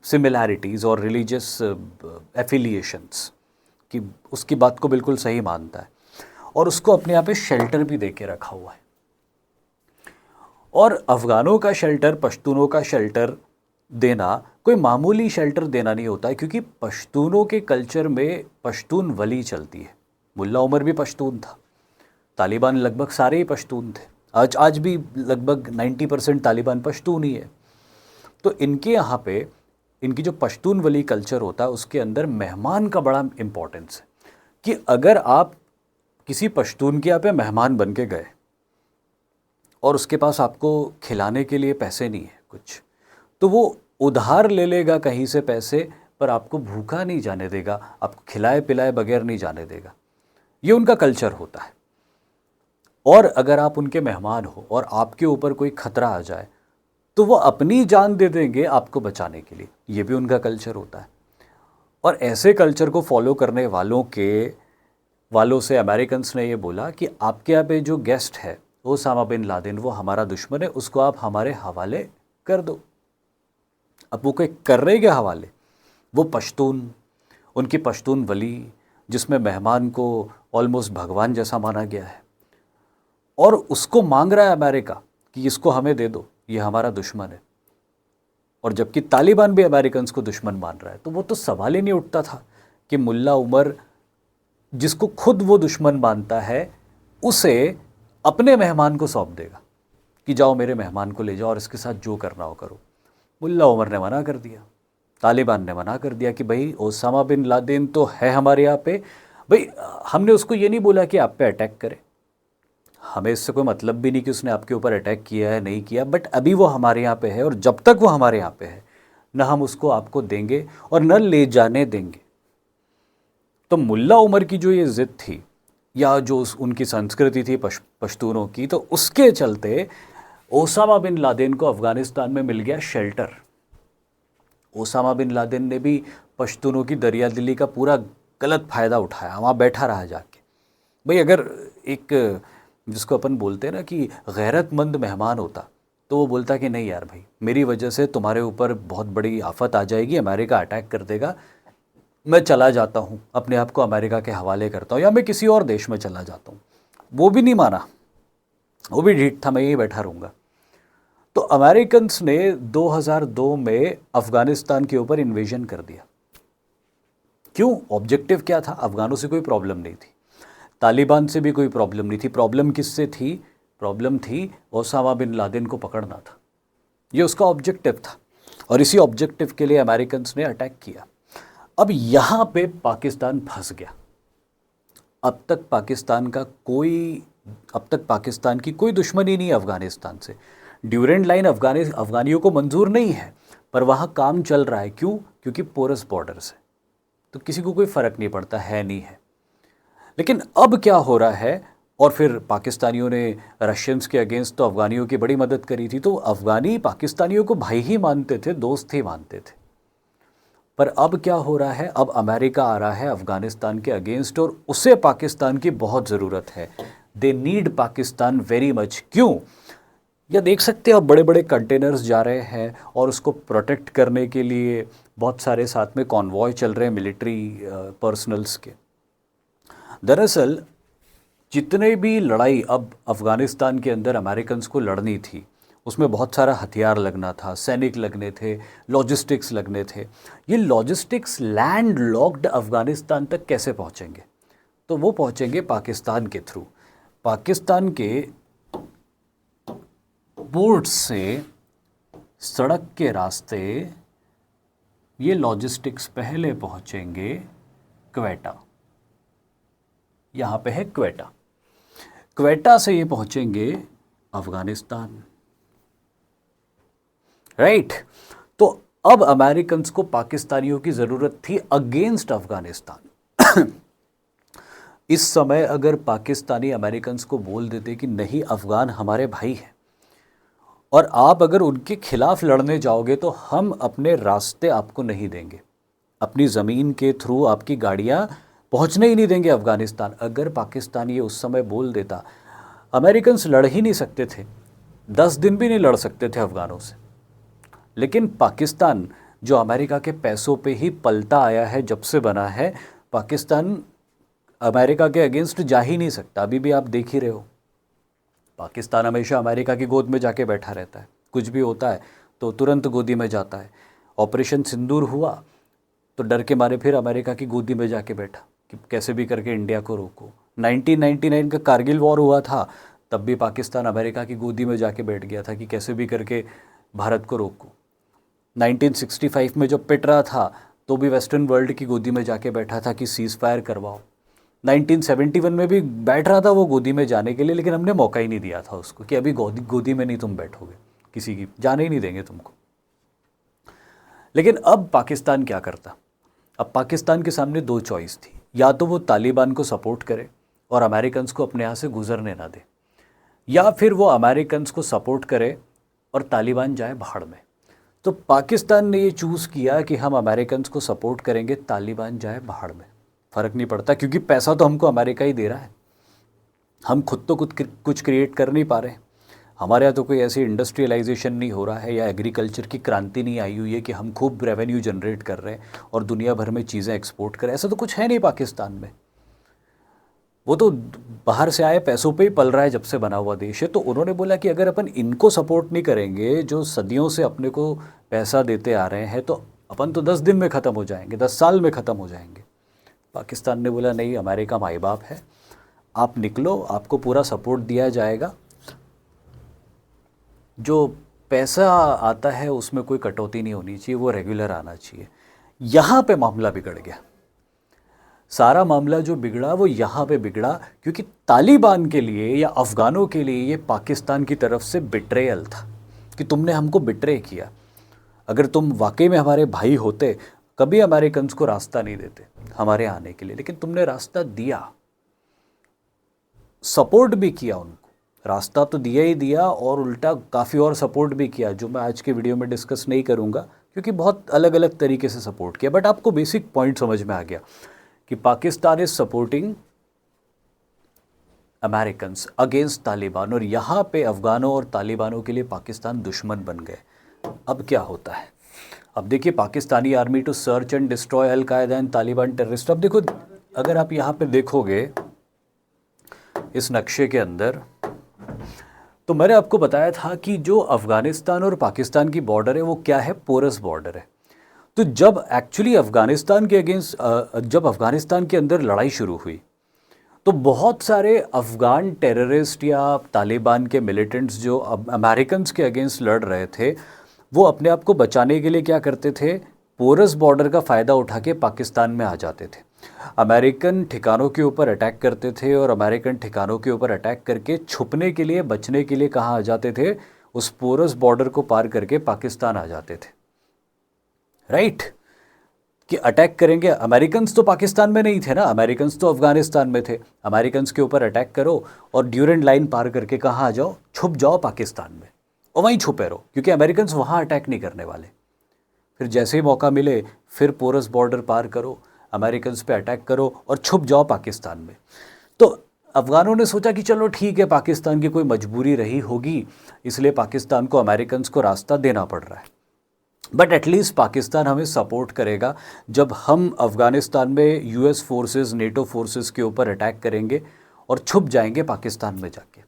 similarities और रिलीजियस एफिलिएशंस, कि उसकी बात को बिल्कुल सही मानता है और उसको अपने यहाँ पे शेल्टर भी दे के रखा हुआ है। और अफ़गानों का शेल्टर, पश्तूनों का शेल्टर देना कोई मामूली शेल्टर देना नहीं होता है, क्योंकि पश्तूनों के कल्चर में पश्तून वली चलती है। मुल्ला उमर भी पश्तून था, तालिबान लगभग सारे ही पश्तून थे, आज भी लगभग 90% तालिबान पश्तून ही है। तो इनके यहाँ पे इनकी जो पश्तून वली कल्चर होता है उसके अंदर मेहमान का बड़ा इम्पोर्टेंस है कि अगर आप किसी पश्तून के यहाँ पे मेहमान बन के गए और उसके पास आपको खिलाने के लिए पैसे नहीं है कुछ, तो वो उधार ले लेगा कहीं से पैसे, पर आपको भूखा नहीं जाने देगा, आपको खिलाए पिलाए बगैर नहीं जाने देगा। ये उनका कल्चर होता है। और अगर आप उनके मेहमान हो और आपके ऊपर कोई खतरा आ जाए तो वो अपनी जान दे देंगे आपको बचाने के लिए। ये भी उनका कल्चर होता है। और ऐसे कल्चर को फॉलो करने वालों से अमेरिकन्स ने ये बोला कि आपके यहाँ पे जो गेस्ट है ओसामा बिन लादेन, वो हमारा दुश्मन है, उसको आप हमारे हवाले कर दो। अब वो कोई कर रहे क्या हवाले? वो पश्तून, उनकी पश्तून वली जिसमें मेहमान को ऑलमोस्ट भगवान जैसा माना गया है, और उसको मांग रहा है अमेरिका कि इसको हमें दे दो, ये हमारा दुश्मन है। और जबकि तालिबान भी अमेरिकन्स को दुश्मन मान रहा है। तो वो तो सवाल ही नहीं उठता था कि मुल्ला उमर, जिसको खुद वो दुश्मन मानता है, उसे अपने मेहमान को सौंप देगा कि जाओ मेरे मेहमान को ले जाओ और इसके साथ जो करना हो करो। मुल्ला उमर ने मना कर दिया, तालिबान ने मना कर दिया कि भाई ओसामा बिन लादेन तो है हमारे यहाँ पे, भाई हमने उसको ये नहीं बोला कि आप पे अटैक करे, हमें इससे कोई मतलब भी नहीं कि उसने आपके ऊपर अटैक किया है नहीं किया, बट अभी वो हमारे यहाँ पे है और जब तक वो हमारे यहाँ पे है न हम उसको आपको देंगे और न ले जाने देंगे। तो मुल्ला उमर की जो ये ज़िद थी या जो उनकी संस्कृति थी पश्तूनों की, तो उसके चलते ओसामा बिन लादेन को अफ़गानिस्तान में मिल गया शेल्टर। ओसामा बिन लादेन ने भी पश्तूनों की दरियादिली का पूरा गलत फ़ायदा उठाया, वहाँ बैठा रहा जाके। भाई अगर एक जिसको अपन बोलते हैं ना कि गैरतमंद मेहमान होता, तो वो बोलता कि नहीं यार भाई, मेरी वजह से तुम्हारे ऊपर बहुत बड़ी आफत आ जाएगी, अमेरिका अटैक कर देगा, मैं चला जाता हूँ, अपने आप को अमेरिका के हवाले करता हूँ या मैं किसी और देश में चला जाता हूँ। वो भी नहीं माना, वो भी ढीठ था, मैं यहीं बैठा रहूँगा। तो अमेरिकन्स ने 2002 में अफ़गानिस्तान के ऊपर इन्वेजन कर दिया। क्यों? ऑब्जेक्टिव क्या था? अफ़गानों से कोई प्रॉब्लम नहीं थी, तालिबान से भी कोई प्रॉब्लम नहीं थी। प्रॉब्लम किससे थी? प्रॉब्लम थी ओसामा बिन लादेन को पकड़ना था। ये उसका ऑब्जेक्टिव था और इसी ऑब्जेक्टिव के लिए अमेरिकन्स ने अटैक किया। अब यहाँ पे पाकिस्तान फंस गया। अब तक पाकिस्तान की कोई दुश्मनी नहीं है अफ़गानिस्तान से। ड्यूरेंट लाइन अफ़गानियों को मंजूर नहीं है, पर वहाँ काम चल रहा है। क्यों? क्योंकि पोरस बॉर्डर्स है, तो किसी को कोई फ़र्क नहीं पड़ता है नहीं है। लेकिन अब क्या हो रहा है, और फिर पाकिस्तानियों ने रशियंस के अगेंस्ट तो अफ़गानियों की बड़ी मदद करी थी, तो अफ़गानी पाकिस्तानियों को भाई ही मानते थे, दोस्त ही मानते थे। पर अब क्या हो रहा है? अब अमेरिका आ रहा है अफ़गानिस्तान के अगेंस्ट और उसे पाकिस्तान की बहुत ज़रूरत है। They need Pakistan very much. क्यों? या देख सकते हो आप, बड़े बड़े कंटेनर्स जा रहे हैं और उसको प्रोटेक्ट करने के लिए बहुत सारे साथ में कॉन्वॉय चल रहे हैं मिलिट्री पर्सनल्स के। दरअसल जितने भी लड़ाई अब अफ़गानिस्तान के अंदर अमेरिकन्स को लड़नी थी, उसमें बहुत सारा हथियार लगना था, सैनिक लगने थे, लॉजिस्टिक्स लगने थे। ये लॉजिस्टिक्स लैंड लॉक्ड अफ़गानिस्तान तक कैसे पहुँचेंगे? तो वो पहुँचेंगे पाकिस्तान के थ्रू। पाकिस्तान के पोर्ट से, सड़क के रास्ते ये लॉजिस्टिक्स पहले पहुँचेंगे क्वेटा। यहाँ पे है क्वेटा। क्वेटा से ये पहुँचेंगे अफ़गानिस्तान, राइट। तो अब अमेरिकन्स को पाकिस्तानियों की ज़रूरत थी अगेंस्ट अफ़गानिस्तान। इस समय अगर पाकिस्तानी अमेरिकन्स को बोल देते कि नहीं, अफ़गान हमारे भाई हैं और आप अगर उनके खिलाफ़ लड़ने जाओगे तो हम अपने रास्ते आपको नहीं देंगे, अपनी ज़मीन के थ्रू आपकी गाड़ियाँ पहुँचने ही नहीं देंगे अफ़गानिस्तान। अगर पाकिस्तान ये उस समय बोल देता, अमेरिकन्स लड़ ही नहीं सकते थे, 10 दिन भी नहीं लड़ सकते थे अफ़गानों से। लेकिन पाकिस्तान जो अमेरिका के पैसों पे ही पलता आया है, जब से बना है, पाकिस्तान अमेरिका के अगेंस्ट जा ही नहीं सकता। अभी भी आप देख ही रहे हो, पाकिस्तान हमेशा अमेरिका की गोद में जाके बैठा रहता है। कुछ भी होता है तो तुरंत गोदी में जाता है। ऑपरेशन सिंदूर हुआ तो डर के मारे फिर अमेरिका की गोदी में जाके बैठा कि कैसे भी करके इंडिया को रोको। 1999 का कारगिल वॉर हुआ था, तब भी पाकिस्तान अमेरिका की गोदी में जाके बैठ गया था कि कैसे भी करके भारत को रोको। 1965 में जो पिट रहा था तो भी वेस्टर्न वर्ल्ड की गोदी में जाके बैठा था कि सीज़ फायर करवाओ। 1971 में भी बैठ रहा था वो गोदी में जाने के लिए, लेकिन हमने मौका ही नहीं दिया था उसको कि अभी गोदी गोदी में नहीं तुम बैठोगे, किसी की जाने ही नहीं देंगे तुमको। लेकिन अब पाकिस्तान क्या करता? अब पाकिस्तान के सामने दो चॉइस थी, या तो वो तालिबान को सपोर्ट करे और अमेरिकन्स को अपने यहाँ से गुजरने ना दे, या फिर वो अमेरिकन्स को सपोर्ट करे और तालिबान जाए भाड़ में। तो पाकिस्तान ने ये चूज़ किया कि हम अमेरिकन्स को सपोर्ट करेंगे, तालिबान जाए भाड़ में, फ़र्क नहीं पड़ता, क्योंकि पैसा तो हमको अमेरिका ही दे रहा है। हम खुद तो कुछ क्रिएट कर नहीं पा रहे। हमारे यहाँ तो कोई ऐसी इंडस्ट्रियलाइजेशन नहीं हो रहा है या एग्रीकल्चर की क्रांति नहीं आई हुई है कि हम खूब रेवेन्यू जनरेट कर रहे हैं और दुनिया भर में चीज़ें एक्सपोर्ट करें। ऐसा तो कुछ है नहीं पाकिस्तान में। वो तो बाहर से आए पैसों पे ही पल रहा है, जब से बना हुआ देश है। तो उन्होंने बोला कि अगर अपन इनको सपोर्ट नहीं करेंगे जो सदियों से अपने को पैसा देते आ रहे हैं, तो अपन तो 10 दिन में ख़त्म हो जाएंगे, 10 साल में ख़त्म हो जाएंगे। पाकिस्तान ने बोला नहीं, अमेरिका माई बाप है, आप निकलो, आपको पूरा सपोर्ट दिया जाएगा, जो पैसा आता है उसमें कोई कटौती नहीं होनी चाहिए, वो रेगुलर आना चाहिए। यहाँ पे मामला बिगड़ गया। सारा मामला जो बिगड़ा वो यहाँ पे बिगड़ा क्योंकि तालिबान के लिए या अफ़गानों के लिए ये पाकिस्तान की तरफ से बिट्रेयल था कि तुमने हमको बिट्रे किया। अगर तुम वाकई में हमारे भाई होते, कभी अमेरिकन्स को रास्ता नहीं देते हमारे आने के लिए, लेकिन तुमने रास्ता दिया, सपोर्ट भी किया उनको। रास्ता तो दिया ही दिया और उल्टा काफ़ी और सपोर्ट भी किया, जो मैं आज के वीडियो में डिस्कस नहीं करूँगा क्योंकि बहुत अलग अलग तरीके से सपोर्ट किया। बट आपको बेसिक पॉइंट समझ में आ गया कि Pakistan is supporting Americans against Taliban, और यहाँ पे अफ़गानों और तालिबानों के लिए पाकिस्तान दुश्मन बन गए। अब क्या होता है? अब देखिए, Pakistani army to search and destroy al Qaeda and Taliban terrorist. अब देखो, अगर आप यहाँ पे देखोगे इस नक्शे के अंदर, तो मैंने आपको बताया था कि जो अफ़गानिस्तान और पाकिस्तान की बॉर्डर है वो क्या है, पोरस बॉर्डर है। तो जब एक्चुअली अफ़गानिस्तान के अगेंस्ट जब अफ़गानिस्तान के अंदर लड़ाई शुरू हुई तो बहुत सारे अफ़गान टेररिस्ट या तालिबान के मिलिटेंट्स जो अमेरिकन्स के अगेंस्ट लड़ रहे थे, वो अपने आप को बचाने के लिए क्या करते थे, पोरस बॉर्डर का फ़ायदा उठा के पाकिस्तान में आ जाते थे। अमेरिकन ठिकानों के ऊपर अटैक करते थे और अमेरिकन ठिकानों के ऊपर अटैक करके छुपने के लिए, बचने के लिए कहाँ आ जाते थे, उस पोरस बॉर्डर को पार करके पाकिस्तान आ जाते थे। राइट? कि अटैक करेंगे। अमेरिकन्स तो पाकिस्तान में नहीं थे ना, अमेरिकन्स तो अफ़गानिस्तान में थे। अमेरिकन्स के ऊपर अटैक करो और ड्यूरेंट लाइन पार करके कहाँ आ जाओ, छुप जाओ पाकिस्तान में और वहीं छुपे रहो, क्योंकि अमेरिकन्स वहाँ अटैक नहीं करने वाले। फिर जैसे ही मौका मिले फिर पोरस बॉर्डर पार करो, अमेरिकन्स पे अटैक करो और छुप जाओ पाकिस्तान में। तो अफ़गानों ने सोचा कि चलो ठीक है, पाकिस्तान की कोई मजबूरी रही होगी, इसलिए पाकिस्तान को अमेरिकन्स को रास्ता देना पड़ रहा है। बट एटलीस्ट पाकिस्तान हमें सपोर्ट करेगा जब हम अफ़गानिस्तान में यूएस फोर्सेस, नेटो फोर्सेस के ऊपर अटैक करेंगे और छुप जाएंगे पाकिस्तान में जाके,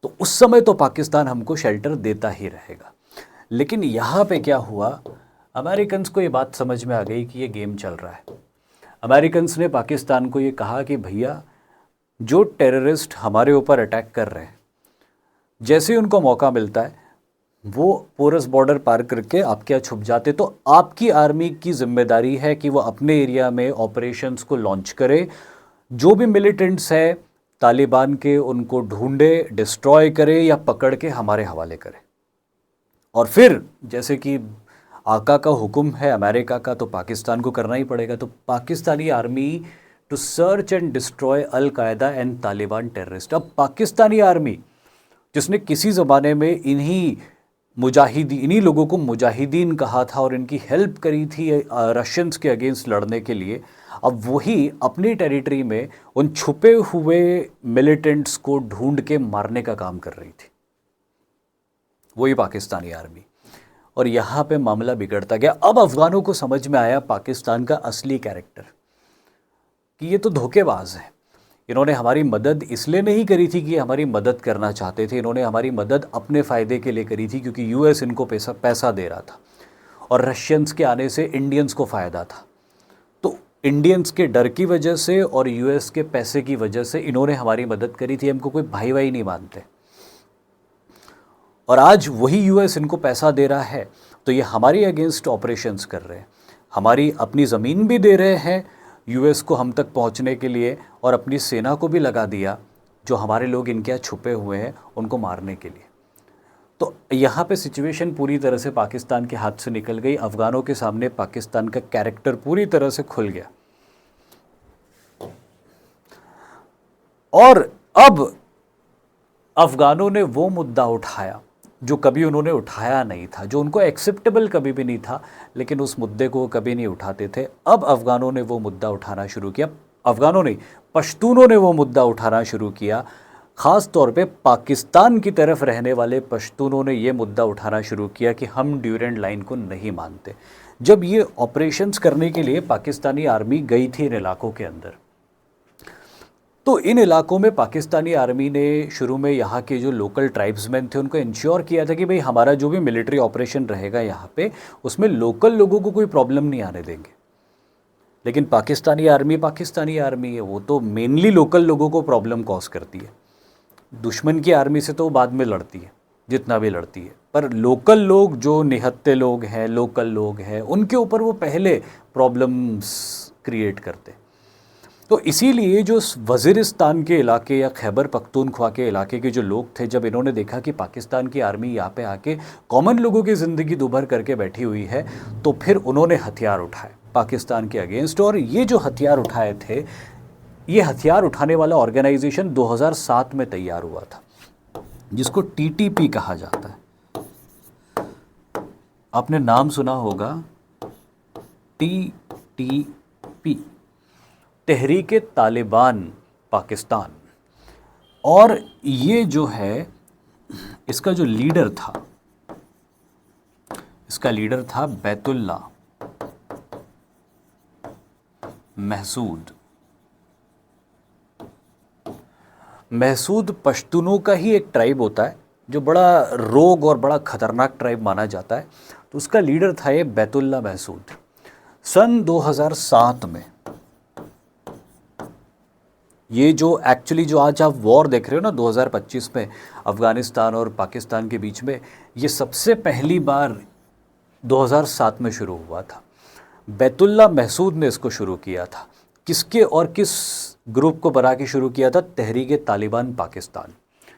तो उस समय तो पाकिस्तान हमको शेल्टर देता ही रहेगा। लेकिन यहाँ पे क्या हुआ, अमेरिकन्स को ये बात समझ में आ गई कि ये गेम चल रहा है। अमेरिकन्स ने पाकिस्तान को ये कहा कि भैया, जो टेररिस्ट हमारे ऊपर अटैक कर रहे हैं, जैसे ही उनको मौका मिलता है वो पोरस बॉर्डर पार करके आपके यहाँ छुप जाते, तो आपकी आर्मी की जिम्मेदारी है कि वो अपने एरिया में ऑपरेशंस को लॉन्च करे, जो भी मिलिटेंट्स है तालिबान के उनको ढूंढे, डिस्ट्रॉय करे या पकड़ के हमारे हवाले करे। और फिर जैसे कि आका का हुक्म है अमेरिका का, तो पाकिस्तान को करना ही पड़ेगा। तो Pakistani army to search and destroy al Qaeda and Taliban terrorist. अब पाकिस्तानी आर्मी जिसने किसी ज़माने में इन्हीं लोगों को मुजाहिदीन कहा था और इनकी हेल्प करी थी रशियंस के अगेंस्ट लड़ने के लिए, अब वही अपनी टेरिटरी में उन छुपे हुए मिलिटेंट्स को ढूंढ के मारने का काम कर रही थी, वही पाकिस्तानी आर्मी। और यहाँ पे मामला बिगड़ता गया। अब अफ़गानों को समझ में आया पाकिस्तान का असली कैरेक्टर, कि ये तो धोखेबाज है। इन्होंने हमारी मदद इसलिए नहीं करी थी कि हमारी मदद करना चाहते थे, इन्होंने हमारी मदद अपने फ़ायदे के लिए करी थी, क्योंकि यूएस इनको पैसा दे रहा था और रशियंस के आने से इंडियंस को फ़ायदा था। तो इंडियंस के डर की वजह से और यूएस के पैसे की वजह से इन्होंने हमारी मदद करी थी। हमको कोई भाई नहीं मानते। और आज वही यूएस इनको पैसा दे रहा है, तो ये हमारी अगेंस्ट ऑपरेशंस कर रहे हैं, हमारी अपनी ज़मीन भी दे रहे हैं यूएस को हम तक पहुंचने के लिए, और अपनी सेना को भी लगा दिया जो हमारे लोग इनके यहाँ छुपे हुए हैं उनको मारने के लिए। तो यहाँ पे सिचुएशन पूरी तरह से पाकिस्तान के हाथ से निकल गई। अफ़गानों के सामने पाकिस्तान का कैरेक्टर पूरी तरह से खुल गया। और अब अफ़गानों ने वो मुद्दा उठाया जो कभी उन्होंने उठाया नहीं था, जो उनको एक्सेप्टेबल कभी भी नहीं था, लेकिन उस मुद्दे को कभी नहीं उठाते थे। अब अफ़गानों ने वो मुद्दा उठाना शुरू किया। अफ़गानों नहीं, पश्तूनों ने वो मुद्दा उठाना शुरू किया। ख़ास तौर पे पाकिस्तान की तरफ रहने वाले पश्तूनों ने ये मुद्दा उठाना शुरू किया कि हम ड्यूरेंट लाइन को नहीं मानते। जब ये ऑपरेशंस करने के लिए पाकिस्तानी आर्मी गई थी इन इलाकों के अंदर, तो इन इलाकों में पाकिस्तानी आर्मी ने शुरू में यहाँ के जो लोकल ट्राइब्समैन थे उनको इंश्योर किया था कि भाई हमारा जो भी मिलिट्री ऑपरेशन रहेगा यहाँ पे, उसमें लोकल लोगों को कोई प्रॉब्लम नहीं आने देंगे। लेकिन पाकिस्तानी आर्मी है, वो तो मेनली लोकल लोगों को प्रॉब्लम कॉज करती है। दुश्मन की आर्मी से तो वो बाद में लड़ती है, जितना भी लड़ती है, पर लोकल लोग जो निहत्ते लोग हैं, लोकल लोग हैं, उनके ऊपर वो पहले प्रॉब्लम्स क्रिएट करते। तो इसीलिए जो वज़ीरिस्तान के इलाके या खैबर पख्तूनख्वा के इलाके के जो लोग थे, जब इन्होंने देखा कि पाकिस्तान की आर्मी यहाँ पे आके कॉमन लोगों की ज़िंदगी दुभर करके बैठी हुई है, तो फिर उन्होंने हथियार उठाए पाकिस्तान के अगेंस्ट। और ये जो हथियार उठाए थे, ये हथियार उठाने वाला ऑर्गेनाइजेशन 2007 में तैयार हुआ था, जिसको टीटीपी कहा जाता है। आपने नाम सुना होगा, टीटीपी, तहरीके तालिबान पाकिस्तान। और ये जो है, इसका जो लीडर था, इसका लीडर था बैतुल्ला महसूद। महसूद पश्तूनों का ही एक ट्राइब होता है जो बड़ा रोग और बड़ा ख़तरनाक ट्राइब माना जाता है। तो उसका लीडर था ये बैतुल्ला महसूद। सन 2007 में ये जो एक्चुअली जो आज आप वॉर देख रहे हो ना 2025 में अफ़गानिस्तान और पाकिस्तान के बीच में, ये सबसे पहली बार 2007 में शुरू हुआ था। बैतुल्ला महसूद ने इसको शुरू किया था। किसके और किस ग्रुप को बना के शुरू किया था? तहरीके तालिबान पाकिस्तान,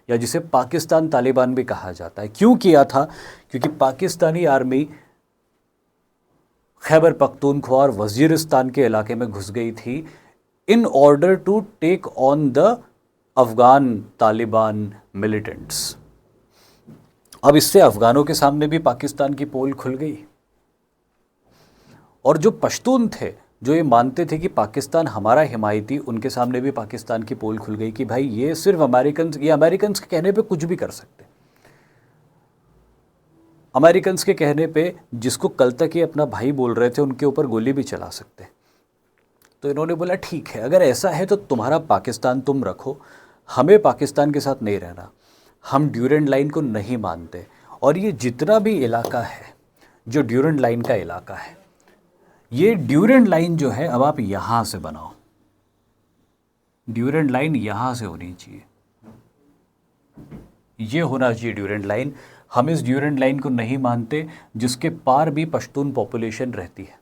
या जिसे पाकिस्तान तालिबान भी कहा जाता है। क्यों किया था? क्योंकि पाकिस्तानी आर्मी खैबर पख्तूनख्वा और वज़ीरिस्तान के इलाके में घुस गई थी in order to take on the Afghan Taliban militants. अब इससे अफ़गानों के सामने भी पाकिस्तान की पोल खुल गई, और जो पश्तून थे जो ये मानते थे कि पाकिस्तान हमारा हिमायती, उनके सामने भी पाकिस्तान की पोल खुल गई कि भाई ये सिर्फ अमेरिकन के कहने पे कुछ भी कर सकते। अमेरिकन के कहने पे जिसको कल तक ये अपना भाई बोल रहे थे उनके ऊपर गोली भी चला सकते। तो इन्होंने बोला ठीक है, अगर ऐसा है तो तुम्हारा पाकिस्तान तुम रखो, हमें पाकिस्तान के साथ नहीं रहना, हम ड्यूरेंट लाइन को नहीं मानते। और ये जितना भी इलाका है जो ड्यूरेंट लाइन का इलाका है, ये ड्यूरेंट लाइन जो है अब आप यहाँ से बनाओ, ड्यूरेंट लाइन यहाँ से होनी चाहिए, ये होना चाहिए ड्यूरेंट लाइन। हम इस ड्यूरेंट लाइन को नहीं मानते जिसके पार भी पश्तून पॉपुलेशन रहती है।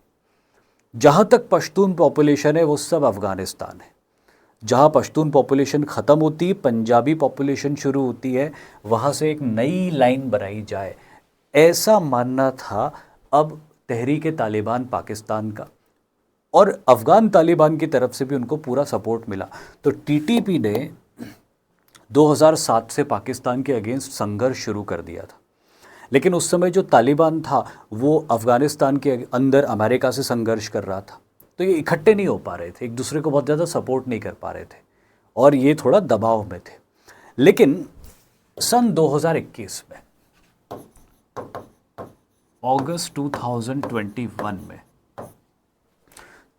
जहाँ तक पश्तून पॉपुलेशन है वो सब अफ़गानिस्तान है। जहाँ पश्तून पॉपुलेशन ख़त्म होती है, पंजाबी पॉपुलेशन शुरू होती है, वहाँ से एक नई लाइन बनाई जाए, ऐसा मानना था अब तहरीके तालिबान पाकिस्तान का। और अफ़गान तालिबान की तरफ से भी उनको पूरा सपोर्ट मिला। तो टीटीपी ने 2007 से पाकिस्तान के अगेंस्ट संघर्ष शुरू कर दिया था। लेकिन उस समय जो तालिबान था वो अफ़गानिस्तान के अंदर अमेरिका से संघर्ष कर रहा था, तो ये इकट्ठे नहीं हो पा रहे थे, एक दूसरे को बहुत ज़्यादा सपोर्ट नहीं कर पा रहे थे, और ये थोड़ा दबाव में थे। लेकिन सन 2021 में, अगस्त 2021 में,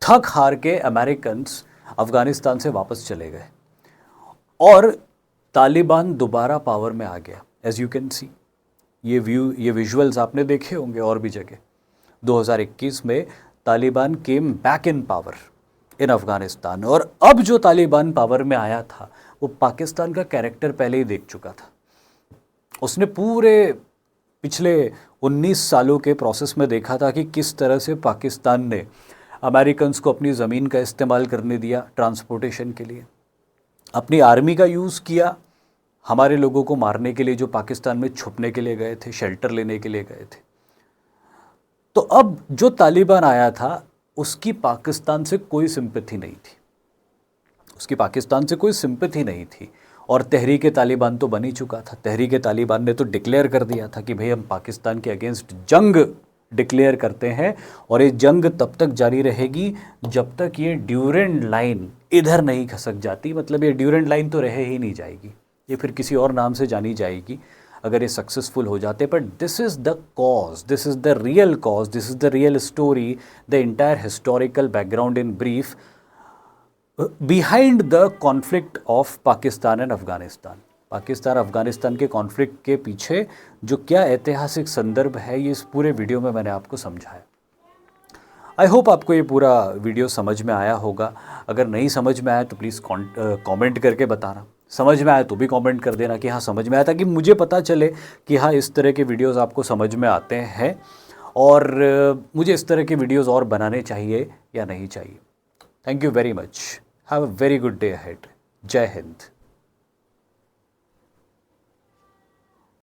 थक हार के अमेरिकन्स अफ़गानिस्तान से वापस चले गए और तालिबान दोबारा पावर में आ गया। एज यू कैन सी, ये विजुअल्स आपने देखे होंगे और भी जगह। 2021 में Taliban came back in power in Afghanistan. और अब जो तालिबान पावर में आया था वो पाकिस्तान का कैरेक्टर पहले ही देख चुका था। उसने पूरे पिछले 19 सालों के प्रोसेस में देखा था कि किस तरह से पाकिस्तान ने अमेरिकन्स को अपनी ज़मीन का इस्तेमाल करने दिया ट्रांसपोर्टेशन के लिए, अपनी आर्मी का यूज़ किया हमारे लोगों को मारने के लिए जो पाकिस्तान में छुपने के लिए गए थे, शेल्टर लेने के लिए गए थे। तो अब जो तालिबान आया था उसकी पाकिस्तान से कोई सिंपैथी नहीं थी, उसकी पाकिस्तान से कोई सिंपैथी नहीं थी। और तहरीक तालिबान तो बन ही चुका था। तहरीक तालिबान ने तो डिक्लेयर कर दिया था कि भाई हम पाकिस्तान के अगेंस्ट जंग डिक्लेयर करते हैं और ये जंग तब तक जारी रहेगी जब तक ये ड्यूरेंड लाइन इधर नहीं खसक जाती। मतलब ये ड्यूरेंड लाइन तो रह ही नहीं जाएगी, ये फिर किसी और नाम से जानी जाएगी अगर ये सक्सेसफुल हो जाते। But this is the cause, this is the real cause, this is the real story, the entire historical background in brief behind the conflict of Pakistan and Afghanistan. Pakistan Afghanistan के कॉन्फ्लिक्ट के पीछे जो क्या ऐतिहासिक संदर्भ है ये इस पूरे वीडियो में मैंने आपको समझाया। आई होप आपको ये पूरा वीडियो समझ में आया होगा। अगर नहीं समझ में आया तो प्लीज़ कमेंट करके बताना, समझ में आया तो भी कमेंट कर देना कि हाँ समझ में आया, ताकि मुझे पता चले कि हाँ इस तरह के वीडियोस आपको समझ में आते हैं और मुझे इस तरह के वीडियोस और बनाने चाहिए या नहीं चाहिए। Thank you very much. Have a very good day ahead. जय हिंद।